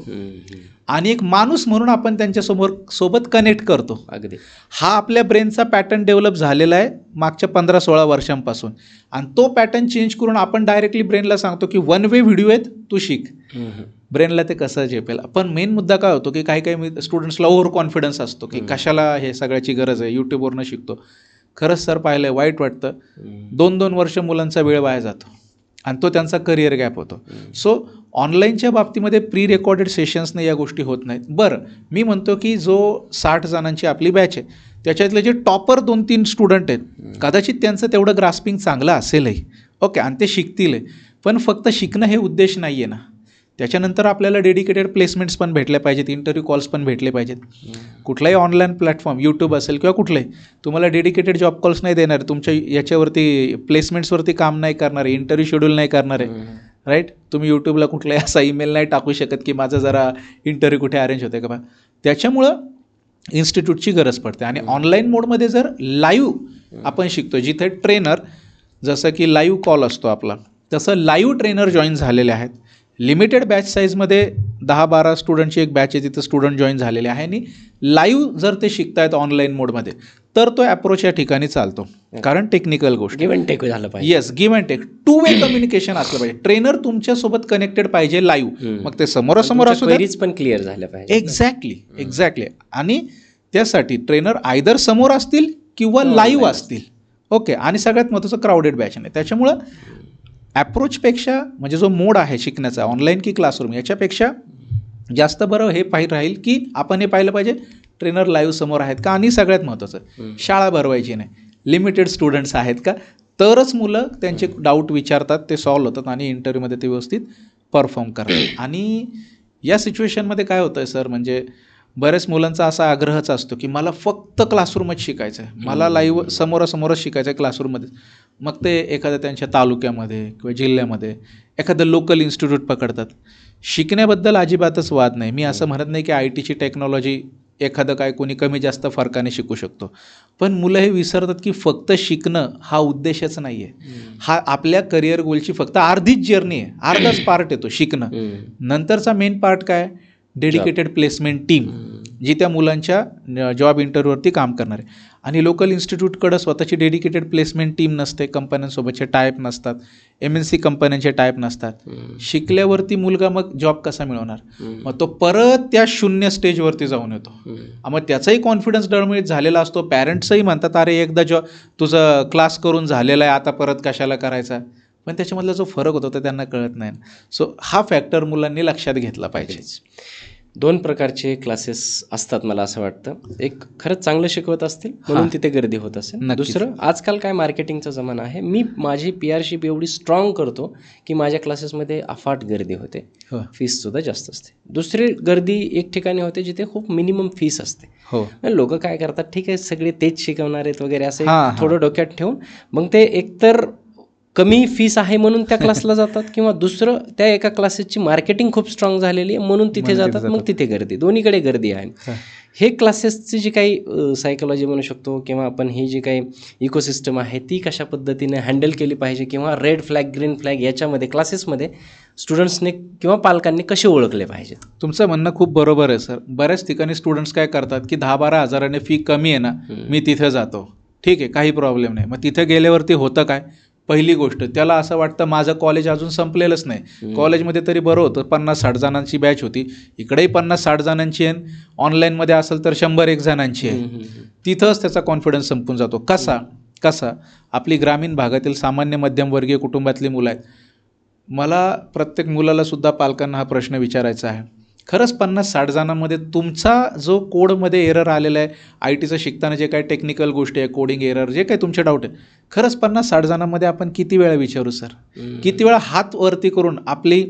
आणि एक माणूस म्हणून आपण त्यांच्यासमोर सोबत कनेक्ट करतो. अगदी हा आपल्या ब्रेनचा पॅटर्न डेव्हलप झालेला आहे मागच्या 15-16 वर्षांपासून, आणि तो पॅटर्न चेंज करून आपण डायरेक्टली ब्रेनला सांगतो की वन वे व्हिडिओ आहेत, तू शिक. ब्रेनला ते कसं झेपेल. पण मेन मुद्दा काय होतो की काही स्टुडंट्सला ओव्हर कॉन्फिडन्स असतो की कशाला हे सगळ्याची गरज आहे, यूट्यूबवरनं शिकतो. खरंच सर पाहिलं आहे, वाईट वाटतं. 2-2 वर्ष मुलांचा वेळ वाया जातो आणि तो त्यांचा करिअर गॅप होतो. सो ऑनलाईनच्या बाबतीमध्ये प्री रेकॉर्डेड सेशन्सने या गोष्टी होत नाहीत. बरं, मी म्हणतो की जो 60 जणांची आपली बॅच आहे त्याच्यातले जे टॉपर 2-3 स्टुडंट आहेत, कदाचित त्यांचं तेवढं ग्रास्पिंग चांगलं असेलही, ओके, आणि ते शिकतील. पण फक्त शिकणं हे उद्देश नाही आहे ना. त्याच्यानंतर आपल्याला डेडिकेटेड प्लेसमेंट्स पण भेटल्या पाहिजेत, इंटरव्ह्यू कॉल्स पण भेटले पाहिजेत. कुठलाही ऑनलाईन प्लॅटफॉर्म, यूट्यूब असेल किंवा कुठलंही, तुम्हाला डेडिकेटेड जॉब कॉल्स नाही देणार, तुमच्या याच्यावरती प्लेसमेंट्सवरती काम नाही करणार आहे, इंटरव्ह्यू शेड्यूल नाही करणार आहे, राईट. तुम्ही यूट्यूबला कुठलाही असा ईमेल नाही टाकू शकत की माझं जरा इंटरव्ह्यू कुठे अरेंज होते का बा. त्याच्यामुळं इन्स्टिट्यूटची गरज पडते. आणि ऑनलाईन मोडमध्ये जर लाईव्ह आपण शिकतो, जिथे ट्रेनर, जसं की लाईव्ह कॉल असतो आपला, तसं लाईव्ह ट्रेनर जॉईन झालेले आहेत. लिमिटेड बॅच साईजमध्ये 10-12 स्टुडंटची एक बॅच आहे, तिथं स्टुडंट जॉईन झालेले आहे. आणि लाईव्ह जर ते शिकतायत ऑनलाईन मोडमध्ये तर तो अप्रोच या ठिकाणी चालतो, कारण टेक्निकल गोष्ट गिव्ह अँड टेक झालं पाहिजे. Yes, give and take, two way communication असलं पाहिजे. ट्रेनर तुमच्यासोबत कनेक्टेड पाहिजे लाईव्ह, मग ते समोरासमोर असू द्या. क्वेरीज पण क्लिअर झाल्या पाहिजे. एक्झॅक्टली. आणि त्यासाठी ट्रेनर आयदर समोर असतील किंवा लाईव्ह असतील, ओके. आणि सगळ्यात महत्त्वाचं क्राऊडेड बॅच नाही. त्याच्यामुळं ॲप्रोचपेक्षा, म्हणजे जो मोड आहे शिकण्याचा, ऑनलाईन की क्लासरूम, याच्यापेक्षा जास्त बरं हे राहील की आपण हे पाहिलं पाहिजे ट्रेनर लाईव्ह समोर आहेत का. आणि सगळ्यात महत्त्वाचं, शाळा भरवायची नाही, लिमिटेड स्टुडंट्स आहेत का, तरच मुलं त्यांचे डाऊट विचारतात, ते सॉल्व्ह होतात आणि इंटरव्ह्यूमध्ये ते व्यवस्थित परफॉर्म करतात. आणि या सिच्युएशनमध्ये काय होतं आहे सर, म्हणजे बऱ्याच मुलांचा असा आग्रहच असतो की मला फक्त क्लासरूमच शिकायचं आहे, मला लाईव्ह समोरासमोरच शिकायचं आहे क्लासरूममध्ये. मग ते एखाद्या त्यांच्या तालुक्यामध्ये किंवा जिल्ह्यामध्ये एखादं लोकल इन्स्टिट्यूट पकडतात. शिकण्याबद्दल अजिबातच वाद नाही. मी असं म्हणत नाही की ITची टेक्नॉलॉजी एखादं काय कोणी कमी जास्त फरकाने शिकू शकतो, पण मुलं हे विसरतात की फक्त शिकणं हा उद्देशच नाही आहे. हा आपल्या करिअर गोलची फक्त अर्धीच जर्नी आहे, अर्धाच पार्ट येतो शिकणं. नंतरचा मेन पार्ट काय, डेडिकेटेड प्लेसमेंट टीम, जी त्या मुलांच्या जॉब इंटरव्ह्यूवरती काम करणार आहे. आणि लोकल इन्स्टिट्यूटकडं स्वतःची डेडिकेटेड प्लेसमेंट टीम नसते, कंपन्यांसोबतचे टाईप नसतात, MNC कंपन्यांचे टाईप नसतात. शिकल्यावरती मुलगा मग जॉब कसा मिळवणार, मग तो परत त्या 0 स्टेजवरती जाऊन येतो. मग त्याचाही कॉन्फिडन्स डळमळीत झालेला असतो. पॅरेंट्सही म्हणतात अरे एकदा तुझं क्लास करून झालेला आहे, आता परत कशाला करायचा. पण त्याच्यामधला जो फरक होतो तो त्यांना कळत नाही. सो हा फॅक्टर मुलांनी लक्षात घेतला पाहिजे. 2 प्रकारचे क्लासेस असतात मला असं वाटतं. एक खरंच चांगलं शिकवत असतील म्हणून तिथे गर्दी होत असेल. दुसरं, आजकाल काय मार्केटिंगचा जमाना आहे, मी माझी PRशिप एवढी स्ट्रॉंग करतो की माझ्या क्लासेसमध्ये अफाट गर्दी होते, फीससुद्धा जास्त असते. दुसरी गर्दी एक ठिकाणी होते जिथे खूप मिनिमम फीस असते. लोक काय करतात, ठीक आहे सगळे तेच शिकवणार आहेत वगैरे असं थोडं डोक्यात ठेवून मग ते एकतर कमी फीस आहे म्हणून त्या क्लासला जातात, किंवा दुसरं त्या एका क्लासेसची मार्केटिंग खूप स्ट्रॉंग झालेली आहे म्हणून तिथे जातात, मग तिथे गर्दी. दोन्हीकडे गर्दी आहे. हे क्लासेसची जी काही सायकोलॉजी म्हणू शकतो, किंवा आपण ही जी काही इकोसिस्टम आहे ती कशा पद्धतीने हँडल केली पाहिजे, किंवा रेड फ्लॅग ग्रीन फ्लॅग याच्यामध्ये क्लासेसमध्ये स्टुडंट्सने किंवा पालकांनी कसे ओळखले पाहिजे. तुमचं म्हणणं खूप बरोबर आहे सर. बऱ्याच ठिकाणी स्टुडंट्स काय करतात की 10-12 हजाराने फी कमी आहे ना, मी तिथे जातो, ठीक आहे काही प्रॉब्लेम नाही. मग तिथे गेल्यावरती होतं काय, पहिली गोष्ट त्याला असं वाटतं माझं कॉलेज अजून संपलेलंच नाही. कॉलेजमध्ये तरी बरं होतं, 50-60 जणांची बॅच होती, इकडेही 50-60 जणांची आहे, ऑनलाईनमध्ये असेल तर 100-1 जणांची आहे. तिथंच त्याचा कॉन्फिडन्स संपून जातो. कसा आपली ग्रामीण भागातील सामान्य मध्यमवर्गीय कुटुंबातली मुलं आहेत. मला प्रत्येक मुलाला सुद्धा पालकांना हा प्रश्न विचारायचा आहे, खरंच 50-60 जणांमध्ये तुमचा जो कोडमध्ये एरर आलेला आहे, ITचं शिकताना जे काही टेक्निकल गोष्टी आहे, कोडिंग एरर, जे काही तुमचे डाऊट आहे, खरंच 50-60 जणांमध्ये आपण किती वेळा विचारू सर, किती वेळा हात वरती करून आपली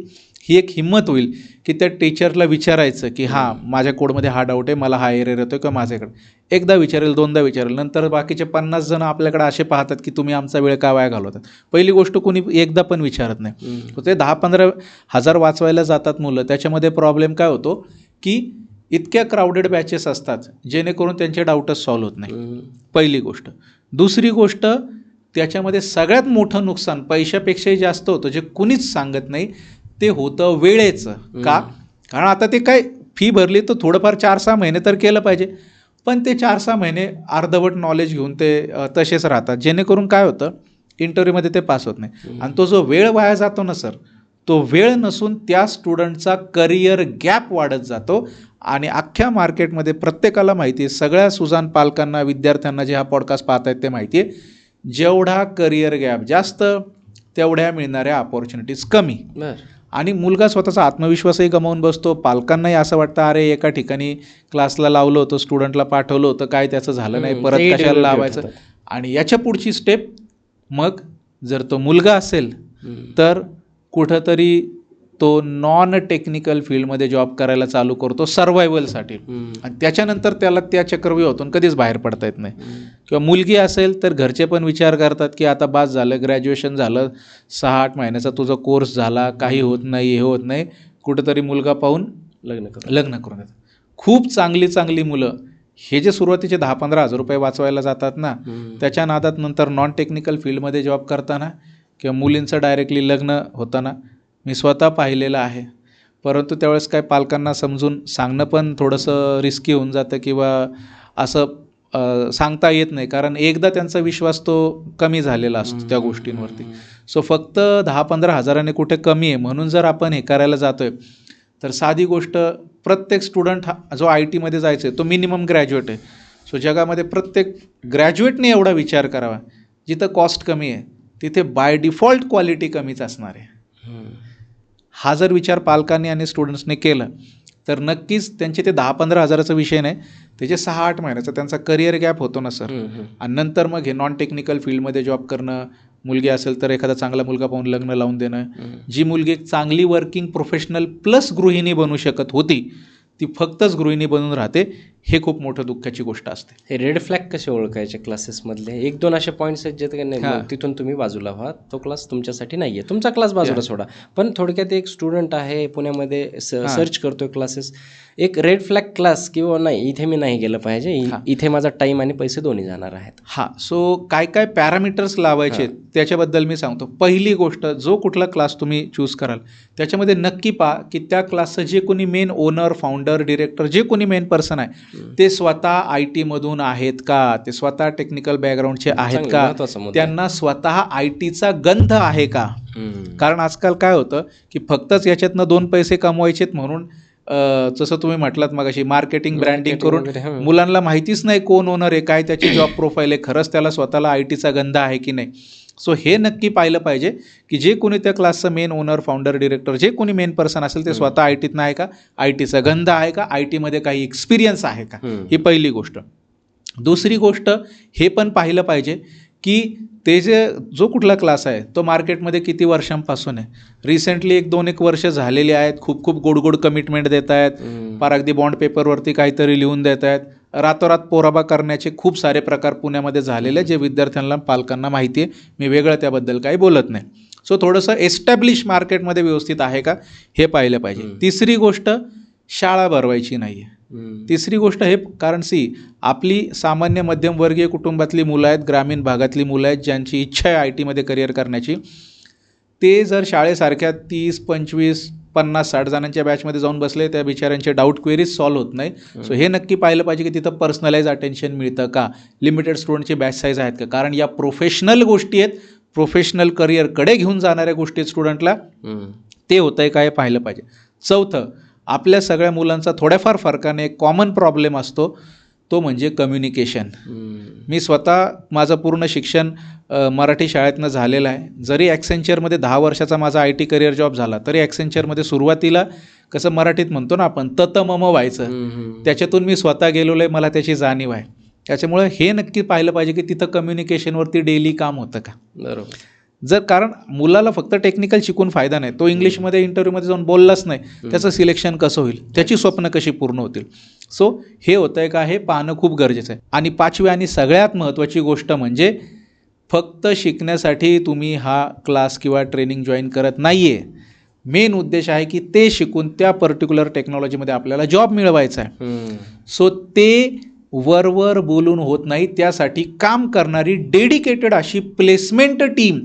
ही एक हिंमत होईल की त्या टीचरला विचारायचं की हां माझ्या कोडमध्ये हा डाऊट आहे, मला हा एरर येतो किंवा माझ्याकडे. एकदा विचारेल, दोनदा विचारेल, नंतर बाकीचे 50 जण आपल्याकडे असे पाहतात की तुम्ही आमचा वेळ का वाया घालवतात. पहिली गोष्ट कोणी एकदा पण विचारत नाही. ते 10-15 हजार वाचवायला जातात मुलं. त्याच्यामध्ये प्रॉब्लेम काय होतो की इतक्या क्राऊडेड बॅचेस असतात जेणेकरून त्यांचे डाऊटच सॉल्व्ह होत नाही, पहिली गोष्ट. दुसरी गोष्ट, त्याच्यामध्ये सगळ्यात मोठं नुकसान पैशापेक्षाही जास्त होतं, जे कुणीच सांगत नाही, ते होतं वेळेचं. का? कारण आता ते काय फी भरली तर थोडंफार 4-6 महिने तर केलं पाहिजे, पण ते 4-6 महिने अर्धवट नॉलेज घेऊन ते तसेच राहतात, जेणेकरून काय होतं इंटरव्ह्यूमध्ये ते पास होत नाही. आणि तो जो वेळ वाया जातो ना सर, तो वेळ नसून त्या स्टुडंटचा करिअर गॅप वाढत जातो. आणि अख्ख्या मार्केटमध्ये प्रत्येकाला माहिती आहे, सगळ्या सुजाण पालकांना, विद्यार्थ्यांना जे हा पॉडकास्ट पाहत आहेत ते माहिती आहे, जेवढा करिअर गॅप जास्त तेवढ्या मिळणाऱ्या अपॉर्च्युनिटीज कमी. आणि मुलगा स्वतःचा आत्मविश्वासही गमावून बसतो. पालकांनाही असं वाटतं, अरे एका ठिकाणी क्लासला लावलं होतं, स्टुडंटला पाठवलं होतं, काय त्याचं झालं नाही, परत कशाला लावायचं. आणि याच्या पुढची स्टेप मग जर तो मुलगा असेल तर कुठंतरी तो नॉन टेक्निकल फील्डमध्ये जॉब करायला चालू करतो सर्व्हायवलसाठी. आणि त्याच्यानंतर त्याला त्या चक्रव्यूहातून कधीच बाहेर पडता येत नाही. किंवा मुलगी असेल तर घरचे पण विचार करतात की आता बास झालं, ग्रॅज्युएशन झालं, 6-8 महिन्याचा तुझा कोर्स झाला, काही होत नाही, हे होत नाही, कुठंतरी मुलगा पाहून लग्न करून देतात. खूप चांगली मुलं हे जे सुरुवातीचे 10-15 हजार रुपये वाचवायला जातात ना, त्याच्या नादात नंतर नॉन टेक्निकल फील्डमध्ये जॉब करताना किंवा मुलींचं डायरेक्टली लग्न होताना मी स्वतः पाहिलेलं आहे. परंतु त्यावेळेस काय पालकांना समजून सांगणं पण थोडंसं रिस्की होऊन जातं किंवा असं सांगता येत नाही, कारण एकदा त्यांचा विश्वास तो कमी झालेला असतो त्या गोष्टींवरती. सो फक्त 10-15 हजाराने कुठे कमी आहे म्हणून जर आपण हे करायला जातोय, तर साधी गोष्ट, प्रत्येक स्टुडंट जो IT मध्ये जायचं आहे तो मिनिमम ग्रॅज्युएट आहे. सो जगामध्ये प्रत्येक ग्रॅज्युएटने एवढा विचार करावा, जिथं कॉस्ट कमी आहे तिथे बाय डिफॉल्ट क्वालिटी कमीच असणार आहे. हा जर विचार पालकांनी आणि स्टुडंट्सने केलं तर नक्कीच त्यांचे ते 10-15 हजाराचा विषय नाही, त्याचे 6-8 महिन्याचा त्यांचा करिअर गॅप होतो ना सर. आणि नंतर मग हे नॉन टेक्निकल फील्डमध्ये जॉब करणं, मुलगी असेल तर एखादा चांगला मुलगा पाहून लग्न लावून देणं. जी मुलगी एक चांगली वर्किंग प्रोफेशनल प्लस गृहिणी बनू शकत होती, ती फक्तच गृहिणी बनून राहते, हे खूप मोठं दुःखाची गोष्ट असते. हे रेड फ्लॅग कसे ओळखायचे क्लासेसमधले? 1-2 असे पॉईंट्स आहेत जे तिथून तुम्ही बाजूला व्हा, तो क्लास तुमच्यासाठी नाही आहे, तुमचा क्लास बाजूला सोडा. पण थोडक्यात एक स्टुडंट आहे पुण्यामध्ये, सर्च करतोय क्लासेस, एक रेड फ्लॅग क्लास किंवा नाही इथे मी नाही गेलं पाहिजे, इथे माझा टाईम आणि पैसे दोन्ही जाणार आहेत. सो काय काय पॅरामीटर्स लावायचे त्याच्याबद्दल मी सांगतो. पहिली गोष्ट, जो कुठला क्लास तुम्ही चूज कराल त्याच्यामध्ये नक्की पहा की त्या क्लासचं जे कोणी मेन ओनर, फाउंडर, डिरेक्टर, जे कोणी मेन पर्सन आहे ते स्वतः IT मधून आहेत का, ते स्वतः टेक्निकल बॅकग्राऊंडचे आहेत का, त्यांना स्वतः ITचा गंध आहे का. कारण आजकाल काय होतं की फक्तच याच्यातनं 2 पैसे कमवायचेत म्हणून जसं तुम्ही म्हटलात मगाशी, मार्केटिंग, ब्रँडिंग करून मुलांना माहितीच नाही कोण ओनर आहे, काय त्याची जॉब प्रोफाईल आहे, खरंच त्याला स्वतःला ITचा गंध आहे की नाही. सो हे नक्की पाहिलं पाहिजे की जे कोणी त्या क्लासचं मेन ओनर, फाउंडर, डिरेक्टर, जे कोणी मेन पर्सन असेल ते स्वतः ITत आहे का, ITचा गंध आहे का, ITमध्ये काही एक्सपिरियन्स आहे का, ही पहिली गोष्ट. दुसरी गोष्ट, हे पण पाहिलं पाहिजे की ते जो कुठला क्लास आहे तो मार्केटमध्ये किती वर्षांपासून आहे. रिसेंटली 1-2 वर्ष झालेली आहेत, खूप गोड कमिटमेंट देत आहेत, पार अगदी बॉन्ड पेपरवरती काहीतरी लिहून देत आहेत, रातोरात पोराबा करण्याचे खूप सारे प्रकार पुण्यामध्ये झालेले जे विद्यार्थ्यांना, पालकांना माहिती आहे. मी वेगळं त्याबद्दल काही बोलत नाही. सो थोडंसं एस्टॅब्लिश मार्केटमध्ये व्यवस्थित आहे का हे पाहिलं पाहिजे. तिसरी गोष्ट, शाळा भरवायची नाही आहे. तिसरी गोष्ट हे, कारण आपली सामान्य मध्यमवर्गीय कुटुंबातली मुलं आहेत, ग्रामीण भागातली मुलं आहेत ज्यांची इच्छा आहे IT मध्ये करिअर करण्याची, ते जर शाळेसारख्या 30-25-50-60 जणांच्या बॅचमध्ये जाऊन बसले, त्या बिचाऱ्यांचे डाऊट क्वेरीज सॉल्व्ह होत नाही. सो हे नक्की पाहिलं पाहिजे की तिथं पर्सनलाइज अटेन्शन मिळतं का, लिमिटेड स्टुडंटची बॅच साईज आहेत का, कारण या प्रोफेशनल गोष्टी आहेत, प्रोफेशनल करिअरकडे घेऊन जाणाऱ्या गोष्टी आहेत स्टुडंटला, ते होतं आहे का हे पाहिलं पाहिजे. चौथं, आपल्या सगळ्या मुलांचा थोड्याफार फरकाने एक कॉमन प्रॉब्लेम असतो, तो म्हणजे कम्युनिकेशन. मी स्वतः माझं पूर्ण शिक्षण मराठी शाळेतनं झालेलं आहे. जरी ॲक्सेंचरमध्ये 10 वर्षाचा माझा IT करिअर जॉब झाला, तरी ॲक्सेंचरमध्ये सुरुवातीला कसं मराठीत म्हणतो ना आपण, ततमम व्हायचं, त्याच्यातून मी स्वतः गेलेलो आहे, मला त्याची जाणीव आहे. त्याच्यामुळे हे नक्की पाहिलं पाहिजे की तिथं कम्युनिकेशनवरती डेली काम होतं का. बरोबर. जर, कारण मुलाला फक्त टेक्निकल शिकून फायदा नाही, तो इंग्लिशमध्ये इंटरव्ह्यूमध्ये जाऊन बोललाच नाही, त्याचं सिलेक्शन कसं होईल, त्याची स्वप्न कशी पूर्ण होतील. सो हे होतं आहे का हे पाहणं खूप गरजेचं आहे. आणि 5वी आणि सगळ्यात महत्त्वाची गोष्ट म्हणजे, फक्त शिकण्यासाठी तुम्ही हा क्लास किंवा ट्रेनिंग जॉईन करत नाही आहे. मेन उद्देश आहे की ते शिकून त्या पर्टिक्युलर टेक्नॉलॉजीमध्ये आपल्याला जॉब मिळवायचा आहे. सो ते वरवर बोलून होत नाही. त्यासाठी काम करणारी डेडिकेटेड अशी placement team,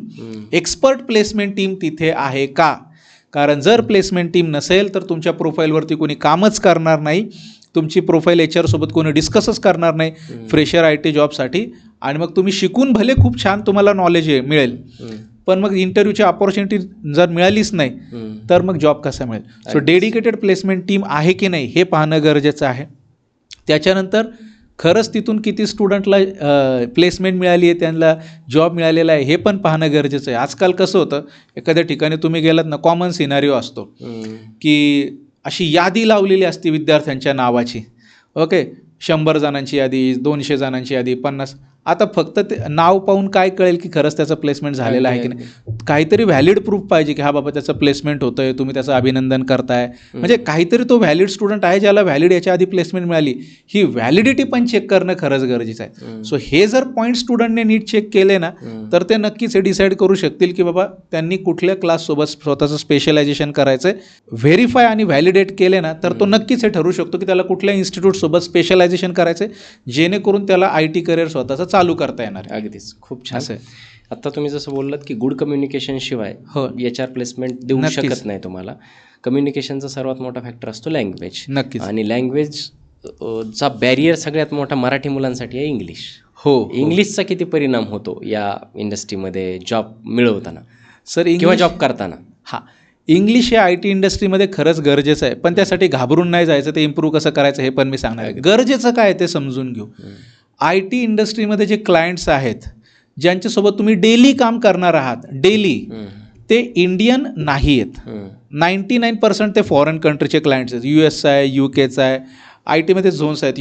expert placement team तिथे आहे का? कारण जर प्लेसमेंट टीम नसेल तर तुमच्या प्रोफाईलवरती कोणी कामच करणार नाही. तुमची प्रोफाईल HR सोबत कोणी डिस्कसच करणार नाही फ्रेशर IT जॉबसाठी. आणि मग तुम्ही शिकून भले खूप छान तुम्हाला नॉलेज मिळेल, पण मग इंटरव्ह्यूची अपॉर्च्युनिटी जर मिळालीच नाही तर मग जॉब कसा मिळेल? सो डेडिकेटेड प्लेसमेंट टीम आहे की नाही हे पाहणं गरजेचं आहे. त्याच्यानंतर खरंच तिथून किती स्टुडंटला प्लेसमेंट मिळाली आहे, त्यांना जॉब मिळालेला आहे हे पण पाहणं गरजेचं आहे. आजकाल कसं होतं, एखाद्या ठिकाणी तुम्ही गेलात ना, कॉमन सिनारिओ असतो की अशी यादी लावलेली असते विद्यार्थ्यांच्या नावाची. ओके, 100 जणांची यादी, 200 जणांची यादी, 50. आता फक्त ते नाव पाहून काय कळेल की खरंच त्याचं प्लेसमेंट झालेलं आहे की नाही? काहीतरी व्हॅलिड प्रूफ पाहिजे की हा बाबा त्याचं प्लेसमेंट होतं आहे, तुम्ही त्याचं अभिनंदन करताय. म्हणजे काहीतरी तो व्हॅलिड स्टुडंट आहे ज्याला व्हॅलिड याच्या आधी प्लेसमेंट मिळाली. ही व्हॅलिडिटी पण चेक करणं खरंच गरजेचं आहे. सो हे जर पॉईंट स्टुडंटने नीट चेक केले ना तर ते नक्कीच हे डिसाईड करू शकतील की बाबा त्यांनी कुठल्या क्लाससोबत स्वतःचं स्पेशलायझेशन करायचं आहे. व्हेरीफाय आणि व्हॅलिडेट केले ना तर तो नक्कीच हे ठरू शकतो की त्याला कुठल्या इन्स्टिट्यूटसोबत स्पेशलायझेशन करायचं आहे, जेणेकरून त्याला IT करिअर स्वतःचं चालू करता येणार. अगदीच, खूप छान. आता तुम्ही जसं बोललात की गुड कम्युनिकेशन शिवाय HR प्लेसमेंट देऊ शकत नाही तुम्हाला. कम्युनिकेशनचा सर्वात मोठा फॅक्टर असतो लँग्वेज. नक्कीच. आणि लँग्वेज चा बॅरियर सगळ्यात मोठा मराठी मुलांसाठी आहे इंग्लिश. इंग्लिशचा किती परिणाम होतो या इंडस्ट्रीमध्ये जॉब मिळवताना सर किंवा जॉब करताना? इंग्लिश हे IT इंडस्ट्रीमध्ये खरंच गरजेचं आहे, पण त्यासाठी घाबरून नाही जायचं. ते इम्प्रूव्ह कसं करायचं हे पण मी सांगणार आहे. गरजेचं काय ते समजून घेऊ. IT इंडस्ट्रीमध्ये जे क्लायंट्स आहेत, ज्यांच्यासोबत तुम्ही डेली काम करणार आहात, डेली, ते इंडियन नाही आहेत. 99% ते फॉरेन कंट्रीचे क्लायंट्स आहेत. US आहे, UKचा आहे. IT मध्ये झोन्स आहेत,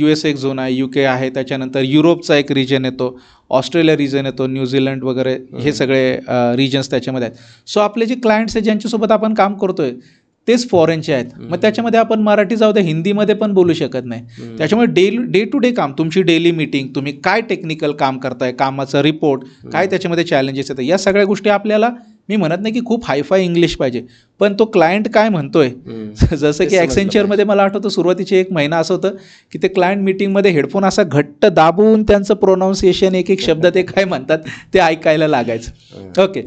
US एक झोन आहे, UK आहे. त्याच्यानंतर युरोपचा एक रिजन येतो, ऑस्ट्रेलिया रिजन येतो, न्यूझीलंड वगैरे, हे सगळे रिजन्स त्याच्यामध्ये आहेत. सो आपले जे क्लायंट्स आहेत ज्यांच्यासोबत आपण काम करतोय तेच फॉरेनचे आहेत. मग त्याच्यामध्ये आपण मराठी जाऊ दे, हिंदीमध्ये पण बोलू शकत नाही. त्याच्यामुळे डे टू डे काम, तुमची डेली मीटिंग, तुम्ही काय टेक्निकल काम करताय, कामाचा रिपोर्ट काय, त्याच्यामध्ये चॅलेंजेस येतात, या सगळ्या गोष्टी आपल्याला, मी म्हणत नाही की खूप हायफाय इंग्लिश पाहिजे, पण तो क्लायंट काय म्हणतोय. जसं की ॲक्सेंचरमध्ये मला आठवतं सुरुवातीचे 1 महिना असं होतं की ते क्लायंट मीटिंगमध्ये हेडफोन असा घट्ट दाबून त्यांचं प्रोनाऊन्सिएशन, एक शब्द ते काय म्हणतात ते ऐकायला लागायचं. ओके,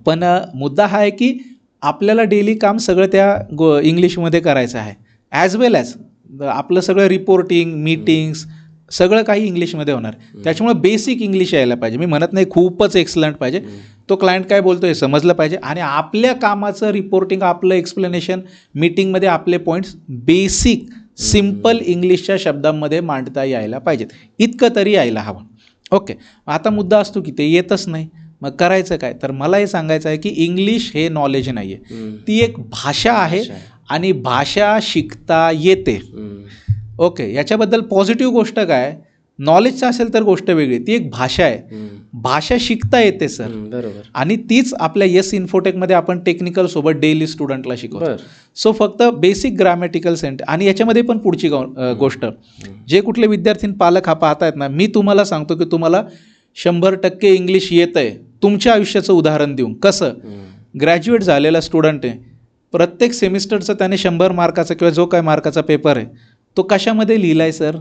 पण मुद्दा हा आहे की आपल्याला डेली काम सगळं त्या इंग्लिशमध्ये करायचं आहे. ॲज वेल ॲज आपलं सगळं रिपोर्टिंग, मीटिंग्स, सगळं काही इंग्लिशमध्ये होणार. त्याच्यामुळे बेसिक इंग्लिश यायला पाहिजे. मी म्हणत नाही खूपच एक्सलंट पाहिजे, तो क्लायंट काय बोलतो हे समजलं पाहिजे. आणि आपल्या कामाचं रिपोर्टिंग, आपलं एक्सप्लेनेशन, मीटिंगमध्ये आपले पॉईंट्स बेसिक सिम्पल इंग्लिशच्या शब्दांमध्ये मांडता यायला पाहिजेत. इतकं तरी यायला हवं. ओके, आता मुद्दा असतो की ते येतच नाही, मग करायचं काय? तर मला हे सांगायचं आहे की इंग्लिश हे नॉलेज नाही आहे, ती एक भाषा आहे आणि भाषा शिकता येते. ओके, याच्याबद्दल पॉझिटिव्ह गोष्ट काय, नॉलेजचं असेल तर गोष्ट वेगळी, ती एक भाषा आहे, भाषा शिकता येते सर. बरोबर. आणि तीच आपल्या येस इन्फोटेकमध्ये आपण टेक्निकल सोबत डेली स्टुडंटला शिकवतो. सो फक्त बेसिक ग्रामॅटिकल सेंटेन्स. आणि याच्यामध्ये पण पुढची गोष्ट, जे कुठले विद्यार्थी पालक हा पाहतायत ना, मी तुम्हाला सांगतो की तुम्हाला 100% इंग्लिश येत आहे. तुमच्या आयुष्याचं उदाहरण देऊन, कसं, ग्रॅज्युएट झालेला स्टुडंट आहे, प्रत्येक सेमिस्टरचं त्याने 100 मार्काचा किंवा जो काय मार्काचा पेपर आहे तो कशामध्ये लिहिला आहे सर?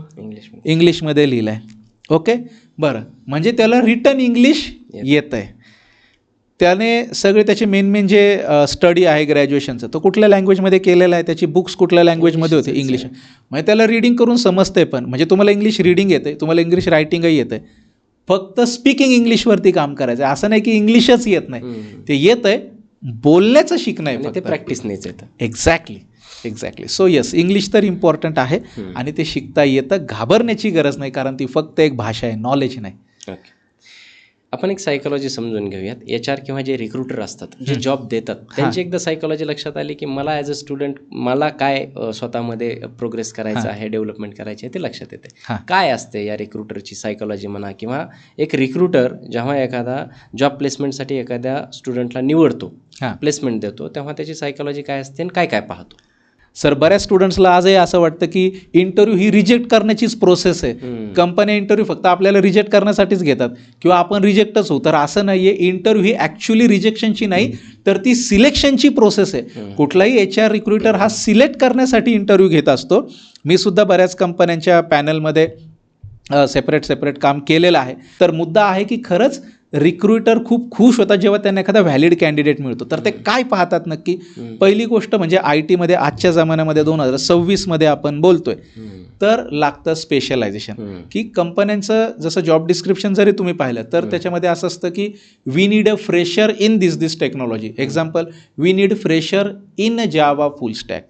इंग्लिशमध्ये लिहिला आहे. ओके, बरं, म्हणजे त्याला रिटन इंग्लिश येतं आहे. त्याने सगळे त्याचे मेन जे स्टडी आहे ग्रॅज्युएशनचं, तो कुठल्या लँग्वेजमध्ये केलेला आहे, त्याची बुक्स कुठल्या लँग्वेजमध्ये होते, इंग्लिश. म्हणजे त्याला रीडिंग करून समजतंय. पण म्हणजे तुम्हाला इंग्लिश रीडिंग येते, तुम्हाला इंग्लिश रायटिंगही येतं आहे, फक्त स्पीकिंग इंग्लिशवरती काम करायचं आहे. असं नाही की इंग्लिशच येत नाही, ते येत आहे, बोलण्याचं शिकणं आहे, ते प्रॅक्टिस नाहीच येतं. एक्झॅक्टली. सो येस, इंग्लिश तर इम्पॉर्टंट आहे आणि ते शिकता येतं, घाबरण्याची गरज नाही, कारण ती फक्त एक भाषा आहे, नॉलेज नाही. ओके, आपण एक सायकोलॉजी समजून घेऊयात. HR किंवा जे रिक्रुटर असतात, जे जॉब देतात, त्यांची एकदा सायकोलॉजी लक्षात आली की मला ॲज अ स्टुडंट मला काय स्वतःमध्ये प्रोग्रेस करायचं आहे, डेव्हलपमेंट करायची आहे, ते लक्षात येते. काय असते या रिक्रुटरची सायकोलॉजी म्हणा, किंवा एक रिक्रुटर जेव्हा एखादा जॉब प्लेसमेंटसाठी एखाद्या स्टुडंटला निवडतो, प्लेसमेंट देतो, तेव्हा त्याची सायकोलॉजी काय असते आणि काय काय पाहतो? सर बऱ्याच स्टुडंट्सला आजही असं वाटतं की इंटरव्ह्यू ही रिजेक्ट करण्याचीच प्रोसेस आहे. कंपन्या इंटरव्ह्यू फक्त आपल्याला रिजेक्ट करण्यासाठीच घेतात किंवा आपण रिजेक्टच होऊ. तर असं नाही आहे. इंटरव्ह्यू ही ॲक्च्युली रिजेक्शनची नाही तर ती सिलेक्शनची प्रोसेस आहे. कुठलाही HR रिक्रुटर हा सिलेक्ट करण्यासाठी इंटरव्ह्यू घेत असतो. मी सुद्धा बऱ्याच कंपन्यांच्या पॅनलमध्ये सेपरेट काम केलेलं आहे. तर मुद्दा आहे की खरंच रिक्रुटर खूप खुश होतात जेव्हा त्यांना एखादा व्हॅलिड कॅन्डिडेट मिळतो. तर ते काय पाहतात नक्की? पहिली गोष्ट म्हणजे IT मध्ये आजच्या जमान्यामध्ये 2026 मध्ये आपण बोलतोय तर लागतं स्पेशलायझेशन. की कंपन्यांचं जसं जॉब डिस्क्रिप्शन जरी तुम्ही पाहिलं तर त्याच्यामध्ये असं असतं की we need a fresher in this technology. Example, we need fresher in Java full stack,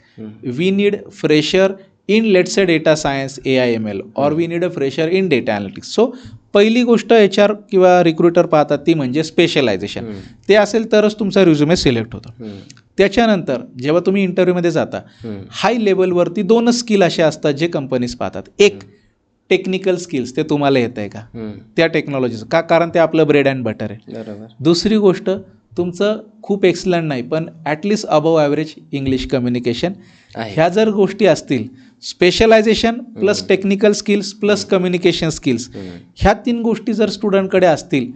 we need fresher in let's say data science AI/ML और we need a fresher in data analytics. So पहिली गोष्ट HR किंवा recruiter पाहतात ती म्हणजे specialisation. ते असेल तरच तुमचा रिझ्युमे सिलेक्ट होतो. त्याच्यानंतर जेव्हा तुम्ही इंटरव्ह्यूमध्ये जाता हाय लेवलवरती 2 स्किल असे असतात जे कंपनीज पाहतात. एक टेक्निकल स्किल्स, ते तुम्हाला येत आहे का त्या टेक्नॉलॉजीचं, का कारण ते आपलं ब्रेड अँड बटर आहे. दुसरी गोष्ट तुमचं खूप एक्सलंट नाही पण at least above average English communication. ह्या जर गोष्टी असतील, specialisation plus technical skills plus communication skills, ह्या 3 गोष्टी जर स्टुडंटकडे असतील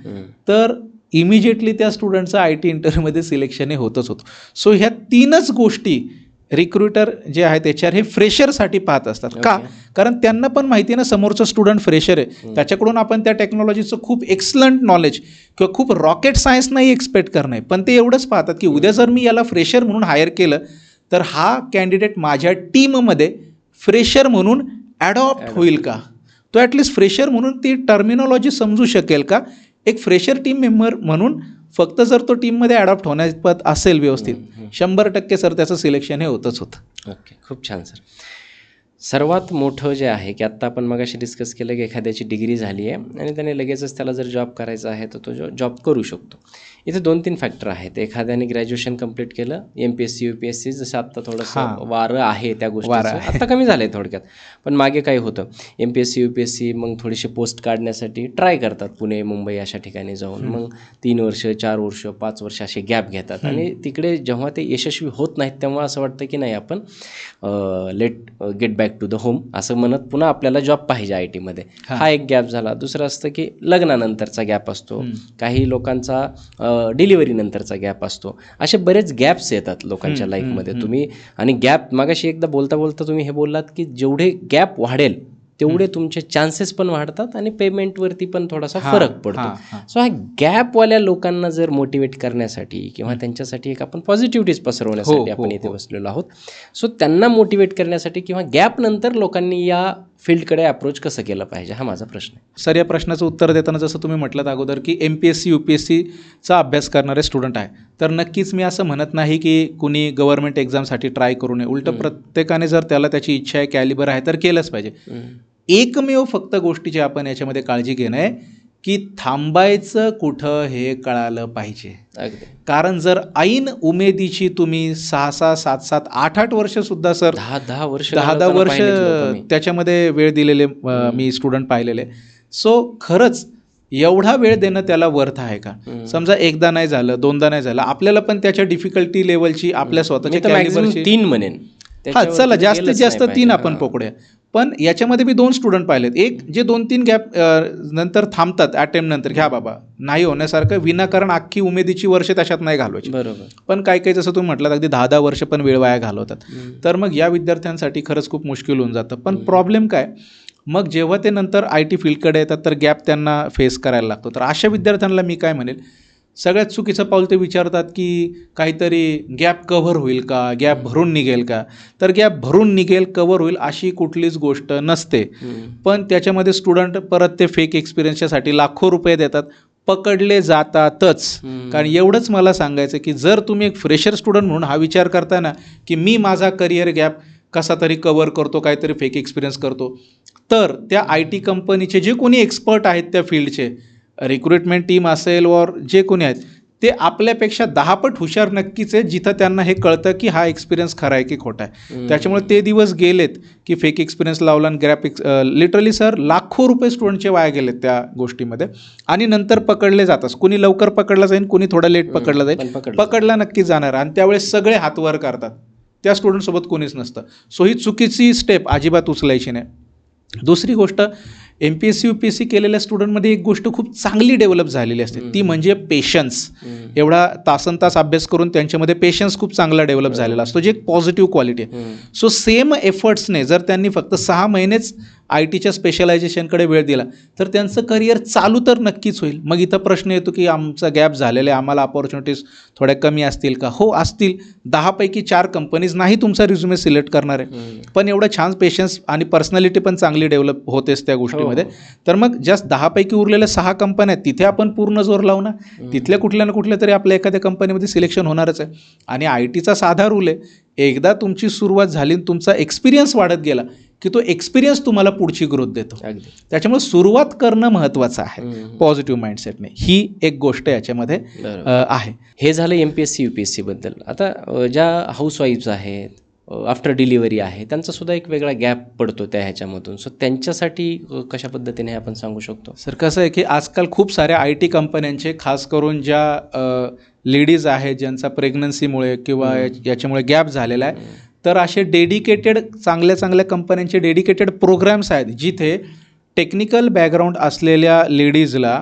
तर इमिजिएटली त्या स्टुडंटचं IT इंटरव्ह्यूमध्ये सिलेक्शन हे होतच होतं. सो ह्या 3च गोष्टी रिक्रुटर जे आहेत HR हे फ्रेशरसाठी पाहत असतात. का? कारण त्यांना पण माहिती आहे ना समोरचा स्टुडंट फ्रेशर आहे, त्याच्याकडून आपण त्या टेक्नॉलॉजीचं खूप एक्सलंट नॉलेज किंवा खूप रॉकेट सायन्स नाही एक्सपेक्ट करणे, पण ते एवढंच पाहतात की उद्या जर मी याला फ्रेशर म्हणून हायर केलं तर हा कॅन्डिडेट माझ्या टीममध्ये फ्रेशर म्हणून ॲडॉप्ट होईल का, तो ॲटलिस्ट फ्रेशर म्हणून ती टर्मिनॉलॉजी समजू शकेल का. एक फ्रेशर टीम मेंबर म्हणून फक्त जर तो टीममध्ये ॲडॉप्ट होण्यापत असेल व्यवस्थित 100% सर त्याचं सिलेक्शन हे होतच होतं. ओके, खूप छान सर. सर्वात मोठं जे आहे की आत्ता आपण मगाशी डिस्कस केलं की एखाद्याची डिग्री झाली आहे आणि त्याने लगेचच त्याला जर जॉब करायचा आहे तर तो जॉब करू शकतो. इथे 2-3 फॅक्टर आहेत. एखाद्याने ग्रॅज्युएशन कंप्लीट केलं, MPSC UPSC जसं आत्ता थोडंसं वारं आहे त्या गोष्टीचं, आत्ता कमी झालं आहे थोडक्यात, पण मागे काय होतं MPSC UPSC मग थोडीशी पोस्ट काढण्यासाठी ट्राय करतात पुणे मुंबई अशा ठिकाणी जाऊन, मग 3 वर्ष 4 वर्ष 5 वर्ष असे गॅप घेतात आणि तिकडे जेव्हा ते यशस्वी होत नाहीत तेव्हा असं वाटतं की नाही आपण get back to the home असं म्हणत पुन्हा आपल्याला जॉब पाहिजे IT मध्ये. हा एक गॅप झाला. दुसरं असतं की लग्नानंतरचा गॅप असतो, काही लोकांचा डिलिव्हरी नंतरचा गॅप असतो. असे बरेच गॅप्स येतात लोकांच्या लाईफमध्ये. तुम्ही आणि गॅप मागाशी एकदा बोलता बोलता तुम्ही हे बोललात की जेवढे गॅप वाढेल तेवढे तुमचे चान्सेस पण वाढतात आणि पेमेंटवरती पण थोडासा फरक पडतो. सो ह्या गॅपवाल्या लोकांना जर मोटिवेट करण्यासाठी किंवा त्यांच्यासाठी एक आपण पॉझिटिव्हिटीज पसरवण्यासाठी आपण इथे बसलेलो आहोत. सो त्यांना मोटिवेट करण्यासाठी किंवा गॅप नंतर लोकांनी या फील्डकडे अप्रोच कसं केलं पाहिजे हा माझा प्रश्न आहे. सर या प्रश्नाचं उत्तर देताना जसं तुम्ही म्हटलं अगोदर की MPSC UPSCचा अभ्यास करणारे स्टुडंट आहे तर नक्कीच मी असं म्हणत नाही की कुणी गव्हर्नमेंट एक्झामसाठी ट्राय करू नये. उलटं प्रत्येकाने जर त्याला त्याची इच्छा आहे, कॅलिबर आहे तर केलंच पाहिजे. एकमेव फक्त गोष्टीची आपण याच्यामध्ये काळजी घेणं आहे की थांबायचं कुठं हे कळालं पाहिजे. कारण जर ऐन उमेदीची तुम्ही 6-6, 7-7, 8-8 वर्ष सुद्धा सर 10-10 वर्ष त्याच्यामध्ये वेळ दिलेले मी स्टुडंट पाहिलेले. सो खरंच एवढा वेळ देणं त्याला वर्थ आहे का? समजा एकदा नाही झालं, 2दा नाही झालं, आपल्याला पण त्याच्या डिफिकल्टी लेवलची आपल्या स्वतःच्या कॅलिबरची 3 म्हणेन. चला जास्तीत जास्त 3 आपण पकडूया. पण याच्यामध्ये मी 2 स्टुडंट पाहिलेत. एक जे 2-3 गॅप नंतर थांबतात अटेम्प्ट नंतर, घ्या बाबा नाही होण्यासारखं विनाकारण अख्खी उमेदीची वर्ष त्याच्यात नाही घालवायची. बरोबर. पण काही जसं तुम्ही म्हटलं अगदी 10-10 वर्ष पण वेळ वाया घालवतात. तर मग या विद्यार्थ्यांसाठी खरंच खूप मुश्किल होऊन जातं. पण प्रॉब्लेम काय, मग जेव्हा ते नंतर IT फील्डकडे येतात तर गॅप त्यांना फेस करायला लागतो. तर अशा विद्यार्थ्यांना मी काय म्हणेल, सगळ्यात चुकीचं पाऊल ते विचारतात की काहीतरी गॅप कव्हर होईल का, गॅप भरून निघेल का. तर गॅप भरून निघेल, कव्हर होईल अशी कुठलीच गोष्ट नसते. पण त्याच्यामध्ये स्टुडंट परत ते फेक एक्सपिरियन्सच्यासाठी लाखो रुपये देतात, पकडले जातातच. कारण एवढंच मला सांगायचं की जर तुम्ही एक फ्रेशर स्टुडंट म्हणून हा विचार करता ना की मी माझा करिअर गॅप कसा तरी कव्हर करतो, काहीतरी फेक एक्सपिरियन्स करतो, तर त्या IT कंपनीचे जे कोणी एक्सपर्ट आहेत त्या फील्डचे, रिक्रुटमेंट टीम असेल और जे कोणी आहेत, ते आपल्यापेक्षा 10 पट हुशार नक्कीच आहे जिथं त्यांना हे कळतं की हा एक्सपिरियन्स खरा आहे की खोटा आहे. त्याच्यामुळे ते दिवस गेलेत की फेक एक्सपिरियन्स लावला आणि ग्रॅप लिटरली सर लाखो रुपये स्टुडंटचे वाया गेलेत त्या गोष्टीमध्ये. आणि नंतर पकडले जातात. कुणी लवकर पकडला जाईल, कुणी थोडा लेट पकडला जाईल, पकडला नक्कीच जाणार आणि त्यावेळेस सगळे हात वर करतात त्या स्टुडंटसोबत कोणीच नसतं. सो ही चुकीची स्टेप अजिबात उचलायची नाही. दुसरी गोष्ट, MPSC UPSC केलेल्या स्टुडंटमध्ये एक गोष्ट खूप चांगली डेव्हलप झालेली असते, ती म्हणजे पेशन्स. एवढा तासनतास अभ्यास करून त्यांच्यामध्ये पेशन्स खूप चांगला डेव्हलप झालेला असतो, जी एक पॉझिटिव्ह क्वालिटी आहे. सो सेम एफर्ट्सने जर त्यांनी फक्त 6 महिनेच IT स्पेशलायझेशनकडे वेळ दिला तर त्यांचं करिअर चालू तर नक्कीच होईल. मग इथं प्रश्न येतो की आमचा गॅप झालेला आहे, आम्हाला अपॉर्च्युनिटीज थोड्या कमी असतील का? हो, असतील. 10 पैकी 4 कंपनीज नाही तुमचा रिझ्युमे सिलेक्ट करणार आहे, पण एवढं छान पेशन्स आणि पर्सनॅलिटी पण चांगली डेव्हलप होतेच त्या गोष्टीमध्ये. तर मग जस्ट 10 पैकी उरलेल्या 6 कंपन्या आहेत, तिथे आपण पूर्ण जोर लावू ना. तिथल्या कुठल्या ना कुठल्या तरी आपल्या एखाद्या कंपनीमध्ये सिलेक्शन होणारच आहे. आणि ITचा साधा रूल आहे, एकदा तुमची सुरुवात झाली, तुमचा एक्सपिरियन्स वाढत गेला की तो एक्सपिरियन्स तुम्हाला पुढची ग्रोथ देतो. त्याच्यामुळे सुरुवात करणं महत्त्वाचं आहे पॉझिटिव्ह माइंडसेटने. ही एक गोष्ट याच्यामध्ये आहे. हे झालं MPSC UPSC बद्दल. आता ज्या हाऊसवाईफ्स आहेत, आफ्टर डिलिव्हरी आहे, त्यांचा सुद्धा एक वेगळा गॅप पडतो त्या ह्याच्यामधून. सो त्यांच्यासाठी कशा पद्धतीने आपण सांगू शकतो? सर, कसं आहे की आजकाल खूप साऱ्या IT कंपन्यांचे, खास करून ज्या लेडीज आहेत ज्यांचा प्रेग्नन्सीमुळे किंवा याच्यामुळे गॅप झालेला आहे, तर असे डेडिकेटेड चांगल्या कंपन्यांचे डेडिकेटेड प्रोग्राम्स आहेत जिथे टेक्निकल बॅकग्राऊंड असलेल्या लेडीजला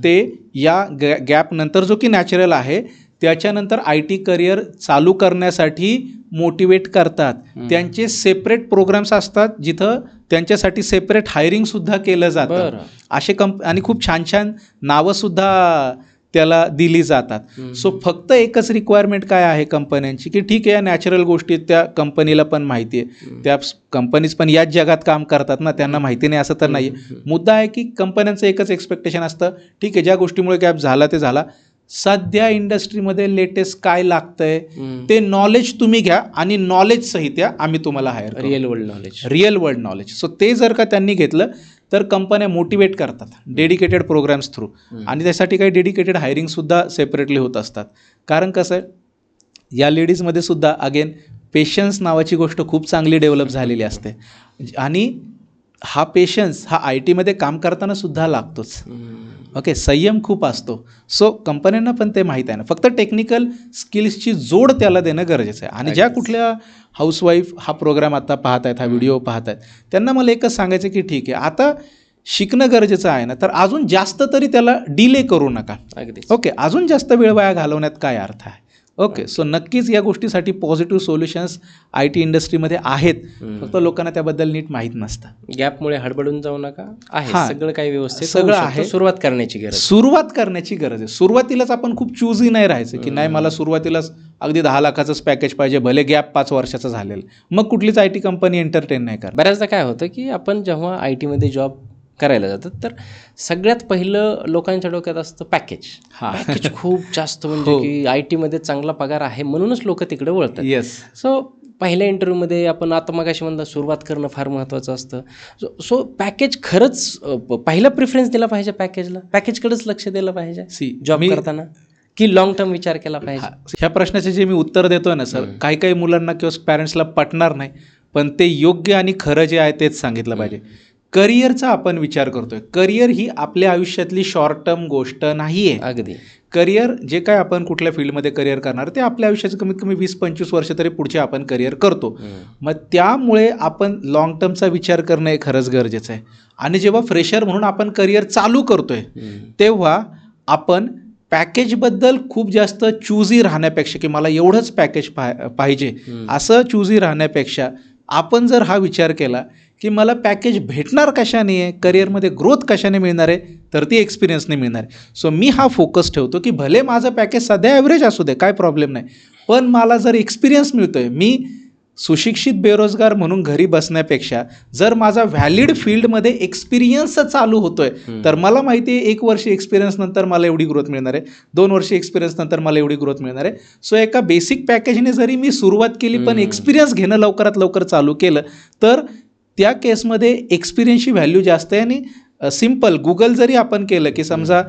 ते या गॅप नंतर, जो की नॅचरल आहे, त्याच्यानंतर IT करिअर चालू करण्यासाठी मोटिवेट करतात. त्यांचे सेपरेट प्रोग्राम्स असतात जिथं त्यांच्यासाठी सेपरेट हायरिंगसुद्धा केलं जातं. असे आणि खूप छान छान नावंसुद्धा त्याला दिली जातात. सो फक्त एकच रिक्वायरमेंट काय आहे कंपन्यांची की ठीक आहे, या नॅचरल गोष्टी त्या कंपनीला पण माहिती आहे, त्या कंपनीज पण याच जगात काम करतात ना, त्यांना माहिती नाही असं तर नाही. मुद्दा आहे की कंपन्यांचं एकच एक्सपेक्टेशन असतं, ठीक आहे, ज्या गोष्टीमुळे गॅप झाला ते झाला, सध्या इंडस्ट्रीमध्ये लेटेस्ट काय लागतंय ते नॉलेज तुम्ही घ्या आणि नॉलेज सहित या, आम्ही तुम्हाला हायर करू. Real world knowledge. सो ते जर का त्यांनी घेतलं तर कंपन्या मोटिवेट करतात डेडिकेटेड प्रोग्राम्स थ्रू. आणि त्यासाठी काही डेडिकेटेड हायरिंगसुद्धा सेपरेटली होत असतात. कारण कसं आहे, या लेडीजमध्ये सुद्धा अगेन पेशन्स नावाची गोष्ट खूप चांगली डेव्हलप झालेली असते. आणि हा पेशन्स हा IT मध्ये काम करताना सुद्धा लागतोच. ओके, संयम खूप असतो. सो कंपन्यांना पण ते माहीत आहे ना, फक्त टेक्निकल स्किल्सची जोड त्याला देणं गरजेचं आहे. आणि ज्या कुठल्या हाऊसवाईफ हा प्रोग्राम आता पाहत आहेत, हा व्हिडिओ पाहत आहेत, त्यांना मला एकच सांगायचं की ठीक आहे, आता शिकणं गरजेचं आहे ना, तर अजून जास्त तरी त्याला डिले करू नका. ओके, अजून जास्त वेळ वाया घालवण्यात काय अर्थ आहे? ओके, सो नक्कीच या गोष्टीसाठी पॉझिटिव्ह सोल्युशन्स IT इंडस्ट्रीमध्ये आहेत, फक्त लोकांना त्याबद्दल नीट माहीत नसतं. गॅपमुळे हडबडून जाऊ नका, आहे सगळं काही व्यवस्थित, सगळं आहे. सुरुवात करण्याची गरज आहे. सुरुवातीलाच आपण खूप चूजही नाही राहायचं की नाही, मला सुरुवातीलाच अगदी 10 लाखाचंच पॅकेज पाहिजे, भले गॅप 5 वर्षाचं झालेलं, मग कुठलीच IT कंपनी एंटरटेन नाही करत. बऱ्याचदा काय होतं की आपण जेव्हा IT जॉब करायला जातात तर सगळ्यात पहिलं लोकांच्या डोक्यात असतं पॅकेज खूप जास्त, म्हणजे की IT चांगला पगार आहे म्हणूनच लोक तिकडे वळतात. येस. सो पहिल्या इंटरव्ह्यूमध्ये आपण आता मगाशी म्हणता सुरुवात करणं फार महत्त्वाचं असतं. सो पॅकेज खरंच पहिला प्रिफरन्स दिला पाहिजे पॅकेजला, पॅकेजकडेच लक्ष दिलं पाहिजे जॉब करताना, की लॉंग टर्म विचार केला पाहिजे? ह्या प्रश्नाचे जे मी उत्तर देतोय ना सर, काही मुलांना किंवा पॅरेंट्सला पटणार नाही, पण ते योग्य आणि खरं जे आहे तेच सांगितलं पाहिजे. करिअरचा आपण विचार करतोय, करिअर ही आपल्या आयुष्यातली शॉर्ट टर्म गोष्ट नाही आहे. अगदी करिअर जे काय आपण कुठल्या फील्डमध्ये करिअर करणार ते आपल्या आयुष्याचं कमीत कमी 20-25 वर्ष तरी पुढचे आपण करिअर करतो. मग त्यामुळे आपण लॉंग टर्मचा विचार करणं हे खरंच गरजेचं आहे. आणि जेव्हा फ्रेशर म्हणून आपण करिअर चालू करतोय तेव्हा आपण पॅकेजबद्दल खूप जास्त चूजी राहण्यापेक्षा की मला एवढंच पॅकेज पाहिजे असं चूजी राहण्यापेक्षा आपण जर हा विचार केला की मला पॅकेज भेटणार कशाने आहे, करिअरमध्ये ग्रोथ कशाने मिळणार आहे, तर ती एक्सपिरियन्सने मिळणार आहे. सो मी हा फोकस ठेवतो की भले माझं पॅकेज सध्या ॲव्हरेज असू दे, काय प्रॉब्लेम नाही, पण मला जर एक्सपिरियन्स मिळतो आहे, मी सुशिक्षित बेरोजगार म्हणून घरी बसण्यापेक्षा जर माझा व्हॅलिड फील्डमध्ये एक्सपिरियन्स चालू होतोय तर मला माहिती आहे 1 वर्ष एक्सपिरियन्स नंतर मला एवढी ग्रोथ मिळणार आहे, 2 वर्ष एक्सपिरियन्स नंतर मला एवढी ग्रोथ मिळणार आहे. सो एका बेसिक पॅकेजने जरी मी सुरुवात केली पण एक्सपिरियन्स घेणं लवकरात लवकर चालू केलं तर त्या केसमध्ये एक्सपिरियन्सची व्हॅल्यू जास्त आहे. आणि सिम्पल गुगल जरी आपण केलं की समजा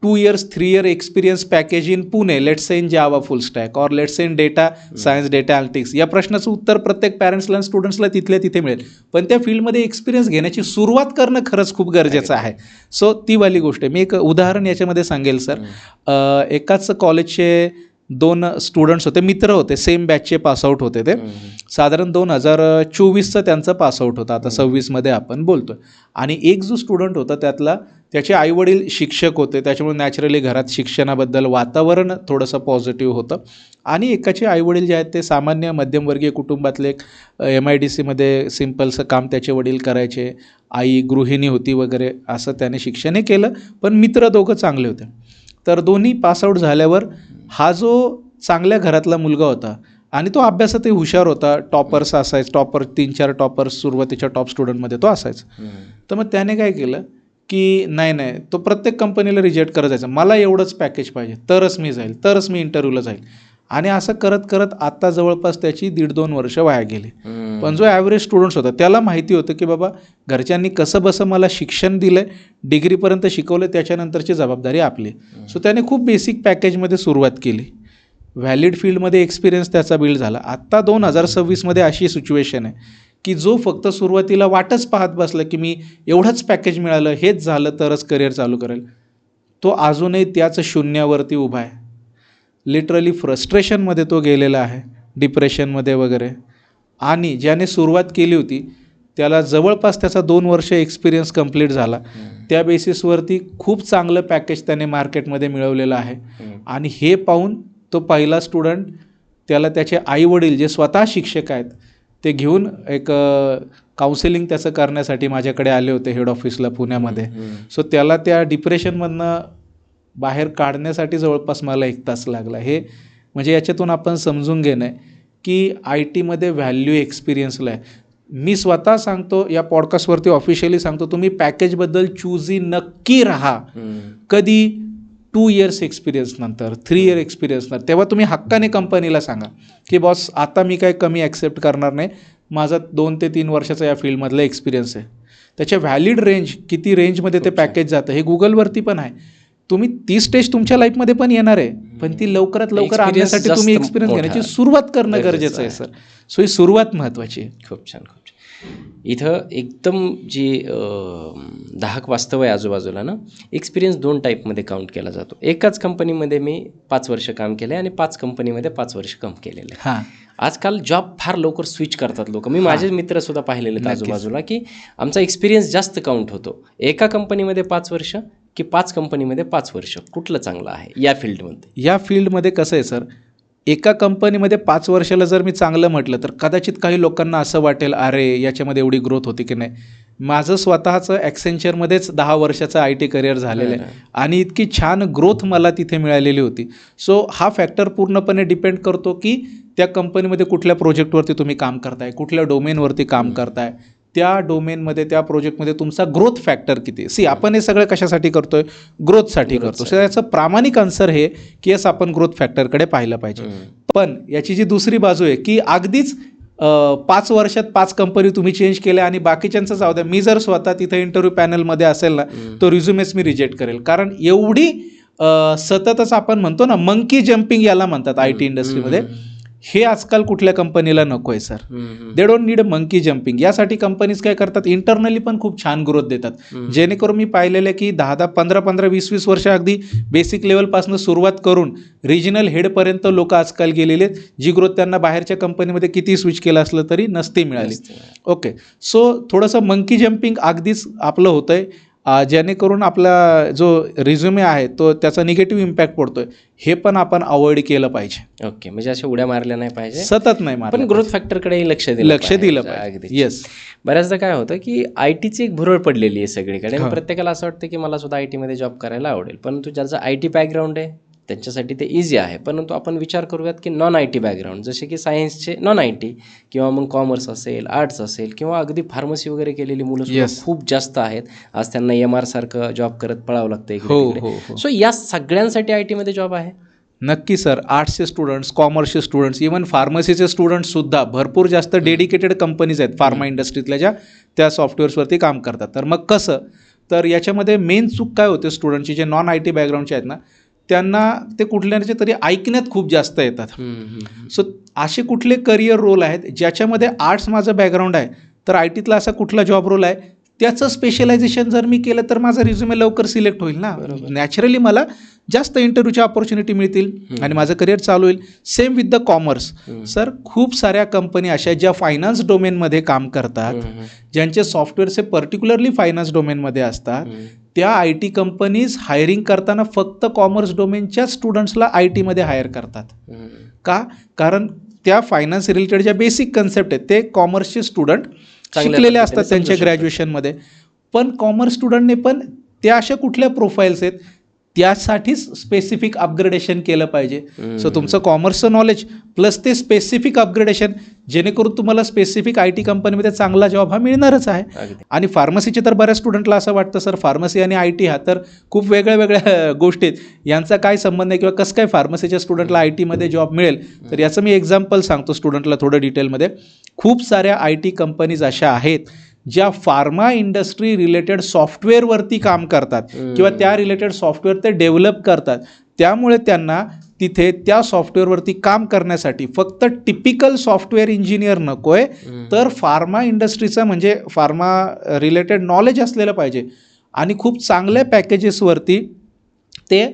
2 years 3 year experience package in Pune, let's say in Java full stack और let's say in data science, data analytics, या प्रश्नाचं उत्तर प्रत्येक पॅरेंट्सला स्टुडंट्सला तिथल्या तिथे मिळेल. पण त्या फील्डमध्ये एक्सपिरियन्स घेण्याची सुरुवात करणं खरंच खूप गरजेचं आहे. सो ती वाली गोष्ट आहे. मी एक उदाहरण याच्यामध्ये सांगेल सर. एकाच कॉलेजचे 2 स्टुडंट्स होते, मित्र होते, सेम बॅचचे पासआउट होते ते. साधारण 2024चं त्यांचं पासआउट होतं, आता 26मध्ये आपण बोलतोय. आणि एक जो स्टुडंट होता त्यातला, त्याचे आईवडील शिक्षक होते, त्याच्यामुळे नॅचरली घरात शिक्षणाबद्दल वातावरण थोडंसं पॉझिटिव्ह होतं. आणि एकाचे आईवडील जे आहेत ते सामान्य मध्यमवर्गीय कुटुंबातले, एक MIDCमध्ये सिम्पलचं काम त्याचे वडील करायचे, आई गृहिणी होती वगैरे, असं त्याने शिक्षणही केलं. पण मित्र दोघं चांगले होते. तर दोन्ही पासआउट झाल्यावर हा जो चांगल्या घरातला मुलगा होता आणि तो अभ्यासातही हुशार होता, टॉपर्स असायचं, टॉपर 3-4 टॉपर्स सुरुवातीच्या टॉप स्टुडंटमध्ये तो असायचा. तर मग त्याने काय केलं की नाही, तो प्रत्येक कंपनीला रिजेक्ट करत जायचा, मला एवढंच पॅकेज पाहिजे तरच मी जाईल, तरच मी इंटरव्ह्यूला जाईल. आणि असं करत करत आता जवळपास त्याची 1.5-2 वर्ष वाया गेली. पण जो ॲव्हरेज स्टुडंट्स होता त्याला माहिती होतं की बाबा घरच्यांनी कसं बसं मला शिक्षण दिलं आहे, डिग्रीपर्यंत शिकवलं, त्याच्यानंतरची जबाबदारी आपली. सो त्याने खूप बेसिक पॅकेजमध्ये सुरुवात केली. व्हॅलिड फील्डमध्ये एक्सपिरियन्स त्याचा बिल्ड झाला. आत्ता 2026मध्ये अशी सिच्युएशन आहे की जो फक्त सुरुवातीला वाटच पाहत बसला की मी एवढंच पॅकेज मिळालं, हेच झालं तरच करिअर चालू करेल, तो अजूनही त्याच शून्यावरती उभा आहे. लिटरली फ्रस्ट्रेशनमध्ये तो गेलेला आहे, डिप्रेशनमध्ये वगैरे. आणि ज्याने सुरुवात केली होती त्याला जवळपास त्याचा 2 वर्ष एक्सपिरियन्स कंप्लीट झाला. त्या बेसिसवरती खूप चांगलं पॅकेज त्याने मार्केटमध्ये मिळवलेलं आहे. आणि हे पाहून तो पहिला स्टुडंट, त्याला त्याचे आईवडील जे स्वतः शिक्षक आहेत ते घेऊन एक काउन्सिलिंग त्याचं करण्यासाठी माझ्याकडे आले होते हेड ऑफिसला पुण्यामध्ये. सो त्याला त्या डिप्रेशनमधनं बाहेर काढण्यासाठी जवळपास मला 1 तास लागला. हे म्हणजे याच्यातून आपण समजून घेणं आहे की ITमध्ये व्हॅल्यू एक्सपिरियन्सला आहे. मी स्वतः सांगतो, या पॉडकास्टवरती ऑफिशियली सांगतो, तुम्ही पॅकेजबद्दल चूजी नक्की राहा. कधी 2 इयर्स एक्सपिरियन्स नंतर, 3 इयर एक्सपिरियन्स नंतर, तेव्हा तुम्ही हक्काने कंपनीला सांगा की बॉस आता मी काय कमी ॲक्सेप्ट करणार नाही, माझा 2 ते 3 वर्षाचा या फील्डमधला एक्सपिरियन्स आहे. त्याच्या व्हॅलिड रेंज, किती रेंजमध्ये ते पॅकेज जातं हे गुगलवरती पण आहे. तुम्ही ती स्टेज तुमच्या लाईफमध्ये पण येणार आहे, पण ती लवकरात लवकर आणण्यासाठी तुम्ही एक्सपिरियन्स घेण्याची सुरुवात करणं गरजेचं आहे सर. सो ही सुरुवात महत्त्वाची आहे. खूप छान, खूप छान. इथं एकदम जी दाहक वास्तव आहे आजूबाजूला ना, एक्सपिरियन्स 2 टाईपमध्ये काउंट केला जातो. एकाच कंपनीमध्ये मी 5 वर्ष काम केलं आहे आणि 5 कंपनीमध्ये 5 वर्ष काम केलेलं आहे. हां, आजकाल जॉब फार लवकर स्विच करतात लोक. मी माझे मित्रसुद्धा पाहिलेले आहेत आजूबाजूला की आमचा एक्सपिरियन्स जास्त काउंट होतो. एका कंपनीमध्ये 5 वर्ष की 5 कंपनीमध्ये 5 वर्ष, कुठलं चांगलं आहे या फील्डमध्ये? या फील्डमध्ये कसं आहे सर, एका कंपनीमध्ये 5 वर्षाला जर मी चांगलं म्हटलं तर कदाचित काही लोकांना असं वाटेल अरे याच्यामध्ये एवढी ग्रोथ होती की नाही. माझं स्वतःचं ॲक्सेंचरमध्येच 10 वर्षाचं IT करिअर झालेलं आहे आणि इतकी छान ग्रोथ मला तिथे मिळालेली होती. सो हा फॅक्टर पूर्णपणे डिपेंड करतो की त्या कंपनीमध्ये कुठल्या प्रोजेक्टवरती तुम्ही काम करताय, कुठल्या डोमेनवरती काम करताय, त्या डोमेनमध्ये, त्या प्रोजेक्टमध्ये तुमचा ग्रोथ फॅक्टर किती. आपण हे सगळं कशासाठी करतोय? ग्रोथसाठी करतो. सो याचं प्रामाणिक आन्सर हे की यस, आपण ग्रोथ फॅक्टरकडे पाहिलं पाहिजे. पण याची जी दुसरी बाजू आहे की अगदीच 5 वर्षात 5 कंपनी तुम्ही चेंज केल्या आणि बाकीच्यांचं जाऊ द्या. मी जर स्वतः तिथं इंटरव्ह्यू पॅनलमध्ये असेल ना, तो रिझ्युमेच मी रिजेक्ट करेल. कारण एवढी सततच आपण म्हणतो ना, मंकी जम्पिंग याला म्हणतात IT इंडस्ट्रीमध्ये, हे आजकाल कुठल्या कंपनीला नको आहे sir. They don't need monkey jumping. यासाठी कंपनीज काय करतात, इंटरनली पण खूप छान ग्रोथ देतात. जेणेकरून मी पाहिलेलं आहे की 10-10, 15-15, 20-20 वर्ष अगदी बेसिक लेवलपासून सुरुवात करून रिजनल हेडपर्यंत लोक आजकाल गेलेले आहेत, जी ग्रोथ त्यांना बाहेरच्या कंपनीमध्ये किती स्विच केलं असलं तरी नसती मिळाली. ओके, सो थोडंसं मंकी जम्पिंग अगदीच आपलं होतं आहे, जेणेकरून आपला जो रिझ्युमे आहे तो त्याचा निगेटिव्ह इम्पॅक्ट पडतोय. हे पण आपण अवॉइड केलं पाहिजे. ओके, म्हणजे अशा उड्या मारल्या नाही पाहिजे, सतत नाही मारल्या, पण ग्रोथ फॅक्टरकडे लक्ष दिलं पाहिजे. अगदी. येस, बऱ्याचदा काय होतं की ITची एक भुरळ पडलेली आहे सगळीकडे. प्रत्येकाला असं वाटतं की मला सुद्धा ITमध्ये जॉब करायला आवडेल, परंतु ज्याचं IT बॅकग्राऊंड आहे त्यांच्यासाठी ते इझी आहे. परंतु आपण विचार करूयात की नॉन IT बॅकग्राऊंड, जसे की सायन्सचे नॉन IT किंवा मग कॉमर्स असेल, आर्ट्स असेल किंवा अगदी फार्मसी वगैरे केलेली मुलं सुद्धा खूप जास्त आहेत. आज त्यांना MR सारखं जॉब करत पळावं लागतं इकडे. सो या सगळ्यांसाठी ITमध्ये जॉब आहे? नक्की सर. आर्ट्सचे स्टुडंट्स, कॉमर्सचे स्टुडंट्स, इवन फार्मसीचे स्टुडंट्ससुद्धा भरपूर जास्त डेडिकेटेड कंपनीज आहेत फार्मा इंडस्ट्रीतल्या, ज्या त्या सॉफ्टवेअर्सवरती काम करतात. तर मग कसं, तर याच्यामध्ये मेन चूक काय होते स्टुडंटची, जे नॉन IT बॅकग्राऊंडचे आहेत ना, त्यांना ते कुठल्याचे तरी ऐकण्यात खूप जास्त येतात. सो असे कुठले करिअर रोल आहेत ज्याच्यामध्ये आर्ट्स माझं बॅकग्राऊंड आहे, तर ITतला असा कुठला जॉब रोल आहे त्याचं स्पेशलायझेशन जर मी केलं तर माझा रिझ्युमे लवकर सिलेक्ट होईल ना, नॅचरली मला जास्त इंटरव्ह्यूच्या ऑपॉर्च्युनिटी मिळतील आणि माझं करिअर चालू होईल. Same with the commerce. Sir खूप साऱ्या कंपनी अशा आहेत ज्या फायनान्स डोमेनमध्ये काम करतात, ज्यांचे सॉफ्टवेअरचे पर्टिक्युलरली फायनान्स डोमेनमध्ये असतात. त्या आय टी कंपनीज हायरिंग करताना फक्त कॉमर्स डोमेनच्या स्टुडंट्सला आय टीमध्ये हायर करतात. का? कारण त्या फायनान्स रिलेटेड ज्या बेसिक कन्सेप्ट आहेत ते कॉमर्सचे स्टुडंट शिकलेले असतात त्यांच्या ग्रॅज्युएशनमध्ये. पण कॉमर्स स्टुडंटने पण त्या अशा कुठल्या प्रोफाईल्स आहेत त्यासाठीच स्पेसिफिक अपग्रेडेशन केलं पाहिजे. सो तुमचं कॉमर्सचं नॉलेज प्लस ते स्पेसिफिक अपग्रेडेशन, जेणेकरून तुम्हाला स्पेसिफिक आय टी कंपनीमध्ये चांगला जॉब हा मिळणारच आहे. आणि फार्मसीचे तर बऱ्याच स्टुडंटला असं वाटतं सर फार्मसी आणि आय टी हा तर खूप वेगळ्या वेगळ्या गोष्टी आहेत, यांचा काय संबंध आहे किंवा कसं काय फार्मसीच्या स्टुडंटला आय टीमध्ये जॉब मिळेल. तर याचं मी एक्झाम्पल सांगतो स्टुडंटला थोडं डिटेलमध्ये. खूप साऱ्या आय टी कंपनीज अशा आहेत ज्या फार्मा इंडस्ट्री रिलेटेड सॉफ्टवेअरवरती काम करतात किंवा त्या रिलेटेड सॉफ्टवेअर ते डेव्हलप करतात. त्यामुळे त्यांना तिथे त्या सॉफ्टवेअरवरती काम करण्यासाठी फक्त टिपिकल सॉफ्टवेअर इंजिनियर नको आहे, तर फार्मा इंडस्ट्रीचा म्हणजे फार्मा रिलेटेड नॉलेज असलेलं पाहिजे. आणि खूप चांगल्या पॅकेजेसवरती ते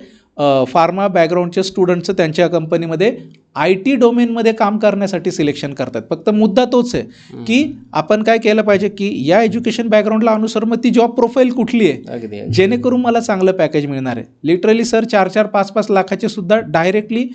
फार्मा बॅकग्राऊंडचे स्टुडंटचं त्यांच्या कंपनीमध्ये आय टी डोमेनमध्ये काम करण्यासाठी सिलेक्शन करतात. फक्त मुद्दा तोच आहे की आपण काय केलं पाहिजे की या एज्युकेशन बॅकग्राऊंडला अनुसार मग ती जॉब प्रोफाईल कुठली आहे जेणेकरून मला चांगलं पॅकेज मिळणार आहे. लिटरली सर 4-4, 5-5 लाखाचे सुद्धा डायरेक्टली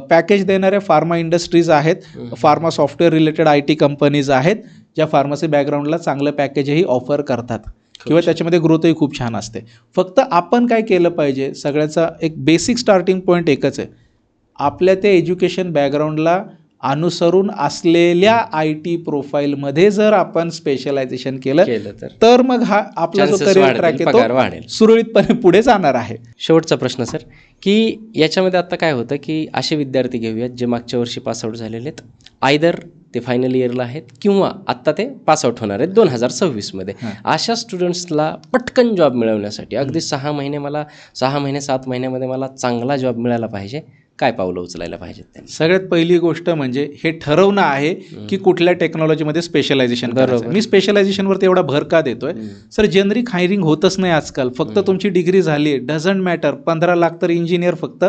पॅकेज देणाऱ्या फार्मा इंडस्ट्रीज आहेत, pharma software related I T companies आहेत ज्या फार्मसी बॅकग्राऊंडला चांगलं पॅकेजही ऑफर करतात किंवा त्याच्यामध्ये ग्रोथही खूप छान असते. फक्त आपण काय केलं पाहिजे, सगळ्याचा एक बेसिक स्टार्टिंग पॉईंट एकच आहे, आपल्या त्या एज्युकेशन बॅकग्राऊंडला अनुसरून असलेल्या आय टी प्रोफाईलमध्ये जर आपण स्पेशलायझेशन केलं तर मग हा आपला जो करिअर ट्रॅक आहे तो सुरळीतपणे पुढे जाणार आहे. शेवटचा प्रश्न सर, की याच्यामध्ये आता काय होतं की असे विद्यार्थी घेऊयात जे मागच्या वर्षी पासआउट झालेले आहेत, आयदर ते फायनल इयरला आहेत किंवा आत्ता ते पासआउट होणार आहेत 2026मध्ये. अशा स्टुडंट्सला पटकन जॉब मिळवण्यासाठी अगदी 6 महिने 7 महिन्यामध्ये मला चांगला जॉब मिळाला पाहिजे, काय पावलं उचलायला पाहिजेत त्यांनी? सगळ्यात पहिली गोष्ट म्हणजे हे ठरवणं आहे की कुठल्या टेक्नॉलॉजीमध्ये स्पेशलायझेशन करायचं. मी स्पेशलायझेशनवरती एवढा भर का देतोय सर, जेनरिक हायरिंग होतच नाही आजकाल. फक्त तुमची डिग्री झाली, डझंट मॅटर, 15 लाख तर इंजिनियर फक्त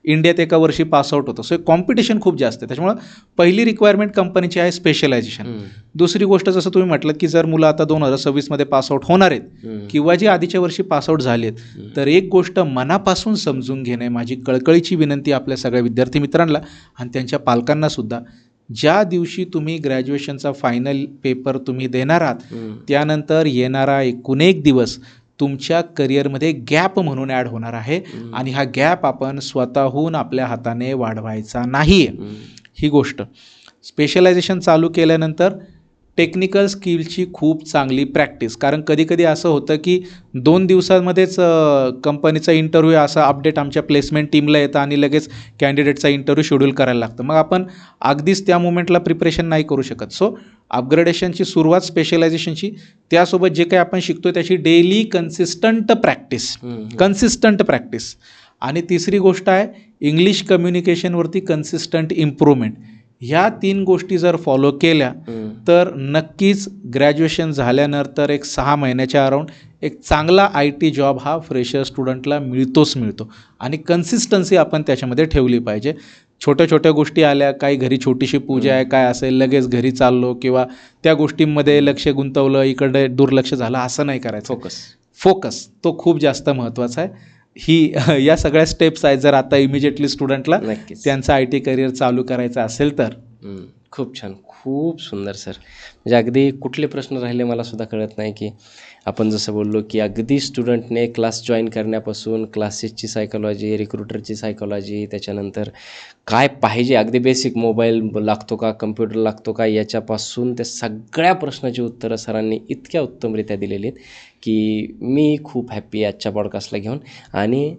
इंडियात एका वर्षी पासआउट होतं. सो कॉम्पिटिशन खूप जास्त आहे. त्याच्यामुळं पहिली रिक्वायरमेंट कंपनीची आहे स्पेशलायझेशन. दुसरी गोष्ट जसं तुम्ही म्हटलं की जर मुलं आता 2026मध्ये पासआउट होणार आहेत किंवा जी आधीच्या वर्षी पासआउट झाली आहेत, तर एक गोष्ट मनापासून समजून घेणे माझी कळकळीची विनंती आपल्या सगळ्या विद्यार्थी मित्रांना आणि त्यांच्या पालकांना सुद्धा. ज्या दिवशी तुम्ही ग्रॅज्युएशनचा फायनल पेपर तुम्ही देणार आहात त्यानंतर येणारा 1 दिवस तुमच्या करिअरमध्ये गॅप म्हणून ॲड होणार आहे आणि हा गॅप आपण स्वतःहून आपल्या हाताने वाढवायचा नाही आहे. ही गोष्ट स्पेशलायझेशन चालू केल्यानंतर टेक्निकल स्किलची खूप चांगली प्रॅक्टिस, कारण कधी कधी असं होतं की 2 दिवसांमध्येच कंपनीचा इंटरव्ह्यू असा अपडेट आमच्या प्लेसमेंट टीमला येतं आणि लगेच कॅन्डिडेटचा इंटरव्ह्यू शेड्यूल करायला लागतं. मग आपण अगदीच त्या मोमेंटला प्रिपरेशन नाही करू शकत. सो अपग्रेडेशनची सुरुवात स्पेशलायझेशनची, त्यासोबत जे काही आपण शिकतो त्याची डेली कन्सिस्टंट प्रॅक्टिस. आणि तिसरी गोष्ट आहे इंग्लिश कम्युनिकेशनवरती कन्सिस्टंट इम्प्रूव्हमेंट. ह्या 3 गोष्टी जर फॉलो केल्या तर नक्कीच ग्रॅज्युएशन झाल्यानंतर एक 6 महिन्याच्या अराउंड एक चांगला आय टी जॉब हा फ्रेशर स्टुडंटला मिळतो. आणि कन्सिस्टन्सी आपण त्याच्यामध्ये ठेवली पाहिजे. छोट्या छोट्या गोष्टी आल्या, काही घरी छोटीशी पूजा आहे काय असेल लगेच घरी चाललो किंवा त्या गोष्टींमध्ये लक्ष गुंतवलं, इकडे दुर्लक्ष झालं, असं नाही करायचं. फोकस तो खूप जास्त महत्त्वाचा आहे. ही या सगळ्या स्टेप्स आहेत जर आता इमिजिएटली स्टुडंटला त्यांचं आय टी करिअर चालू करायचं असेल तर. खूप छान, खूप सुंदर सर. म्हणजे अगदी कुठले प्रश्न राहिले मला सुद्धा कळत नाही की आपण जसं बोललो की अगदी स्टुडंटने क्लास जॉईन करण्यापासून क्लासेसची सायकॉलॉजी, रिक्रुटरची सायकॉलॉजी, त्याच्यानंतर काय पाहिजे अगदी बेसिक मोबाईल लागतो का, कम्प्युटर लागतो का, याच्यापासून त्या सगळ्या प्रश्नाची उत्तरं सरांनी इतक्या उत्तमरित्या दिलेली आहेत की मी खूप हॅप्पी आहे आजच्या पॉडकास्टला घेऊन. आणि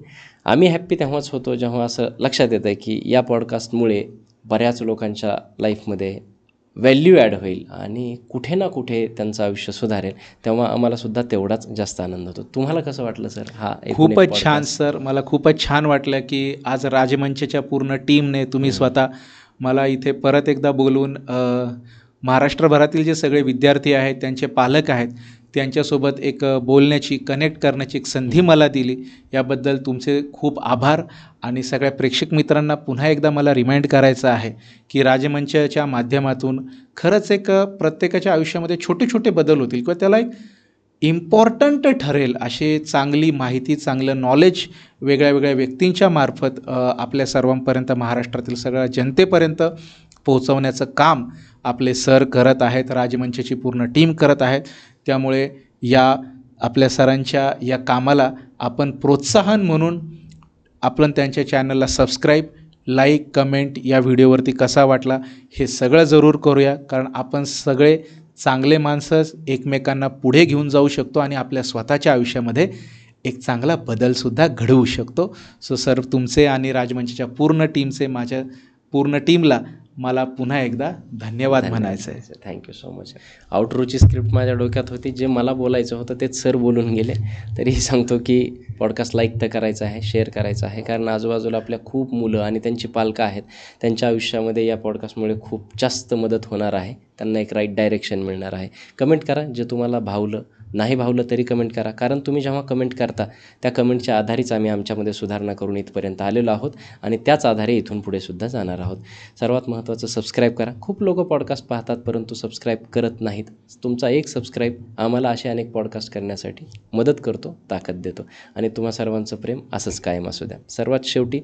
आम्ही हॅप्पी तेव्हाच होतो जेव्हा असं लक्षात येतं की या पॉडकास्टमुळे बऱ्याच लोकांच्या लाईफमध्ये व्हॅल्यू ॲड होईल आणि कुठे ना कुठे त्यांचं आयुष्य सुधारेल, तेव्हा आम्हाला सुद्धा तेवढाच जास्त आनंद होतो. तुम्हाला कसं वाटलं सर? हा खूपच छान सर, मला खूपच छान वाटलं की आज राजमंचच्या पूर्ण टीमने तुम्ही स्वतः मला इथे परत एकदा बोलवून महाराष्ट्रभरातील जे सगळे विद्यार्थी आहेत, त्यांचे पालक आहेत, त्यांच्यासोबत एक बोलण्याची, कनेक्ट करण्याची एक संधी मला दिली, याबद्दल तुमचे खूप आभार. आणि सगळ्या प्रेक्षक मित्रांना पुन्हा एकदा मला रिमाइंड करायचं आहे की राजमंचच्या माध्यमातून खरंच एक प्रत्येकाच्या आयुष्यामध्ये छोटे छोटे बदल होतील किंवा त्याला एक इम्पॉर्टंट ठरेल अशी चांगली माहिती, चांगलं नॉलेज वेगळ्या वेगळ्या व्यक्तींच्या मार्फत आपल्या सर्वांपर्यंत, महाराष्ट्रातील सगळ्या जनतेपर्यंत पोहोचवण्याचं काम आपले सर करत आहेत, राजमंचची पूर्ण टीम करत आहेत. त्यामुळे या आपल्या सरांच्या या कामाला आपण प्रोत्साहन म्हणून आपण त्यांच्या चॅनलला सबस्क्राईब, लाईक, कमेंट, या व्हिडिओवरती कसा वाटला हे सगळं जरूर करूया. कारण आपण सगळे चांगले माणसंच एकमेकांना पुढे घेऊन जाऊ शकतो आणि आपल्या स्वतःच्या आयुष्यामध्ये एक चांगला बदलसुद्धा घडवू शकतो. सो सर, तुमचे आणि राजमंचच्या पूर्ण टीमचे, माझ्या पूर्ण टीमला मला पुन्हा एकदा धन्यवाद म्हणायचं आहे. Thank you so much. आउटरोची स्क्रिप्ट माझ्या डोक्यात होती, जे मला बोलायचं होतं तेच सर बोलून गेले. तरीही सांगतो की पॉडकास्ट लाईक तर करायचं आहे, शेअर करायचं आहे, कारण आजूबाजूला आपल्या खूप मुलं आणि त्यांची पालकं आहेत. त्यांच्या आयुष्यामध्ये या पॉडकास्टमुळे खूप जास्त मदत होणार आहे. त्यांना एक राईट डायरेक्शन मिळणार आहे. कमेंट करा, जे तुम्हाला भावलं, नाही भावलं तरी कमेंट करा, कारण तुम्ही जेव्हा कमेंट करता त्या कमेंटच्या आधारेच आम्ही आमच्यामध्ये सुधारणा करून इथपर्यंत आलेलो आहोत आणि त्याच आधारे इथून पुढे सुद्धा जाणार आहोत. सर्वात महत्त्वाचं, सबस्क्राईब करा. खूप लोक पॉडकास्ट पाहतात परंतु सबस्क्राईब करत नाहीत. तुमचा एक सबस्क्राईब आम्हाला असे अनेक पॉडकास्ट करण्यासाठी मदत करतो, ताकद देतो आणि तुम्हा सर्वांचं प्रेम असंच कायम असू द्या. सर्वात शेवटी,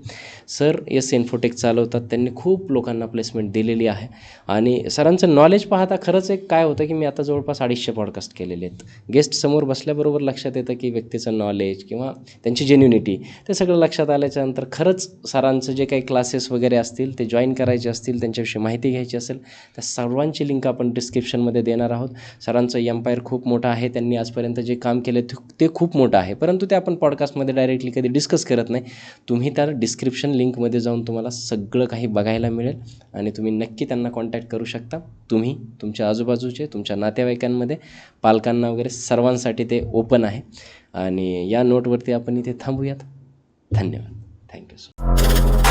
सर एस इन्फोटेक चालवतात, त्यांनी खूप लोकांना प्लेसमेंट दिलेली आहे आणि सरांचं नॉलेज पाहता खरंच एक काय होतं की मी आता जवळपास 250 पॉडकास्ट केलेले आहेत. गेस्ट समोर बसल्याबरोबर लक्षात येतं की व्यक्तीचं नॉलेज किंवा त्यांची जेन्युनिटी, ते सगळं लक्षात आल्याच्यानंतर खरंच सरांचं जे काही क्लासेस वगैरे असतील ते जॉईन करायचे असतील, त्यांच्याविषयी माहिती घ्यायची असेल, त्या सर्वांची लिंक आपण डिस्क्रिप्शनमध्ये देणार आहोत. सरांचं एम्पायर खूप मोठं आहे, त्यांनी आजपर्यंत जे काम केले ते खूप मोठं आहे, परंतु ते आपण पॉडकास्टमध्ये डायरेक्टली कधी डिस्कस करत नाही. तुम्ही त्या डिस्क्रिप्शन लिंकमध्ये जाऊन तुम्हाला सगळं काही बघायला मिळेल आणि तुम्ही नक्की त्यांना कॉन्टॅक्ट करू शकता. तुम्ही, तुमच्या आजूबाजूचे, तुमच्या नातेवाईकांमध्ये, पालकांना वगैरे सर्वांसाठी ते ओपन आहे. आणि या नोटवरती आपण इथे थांबूयात. धन्यवाद. Thank you so much.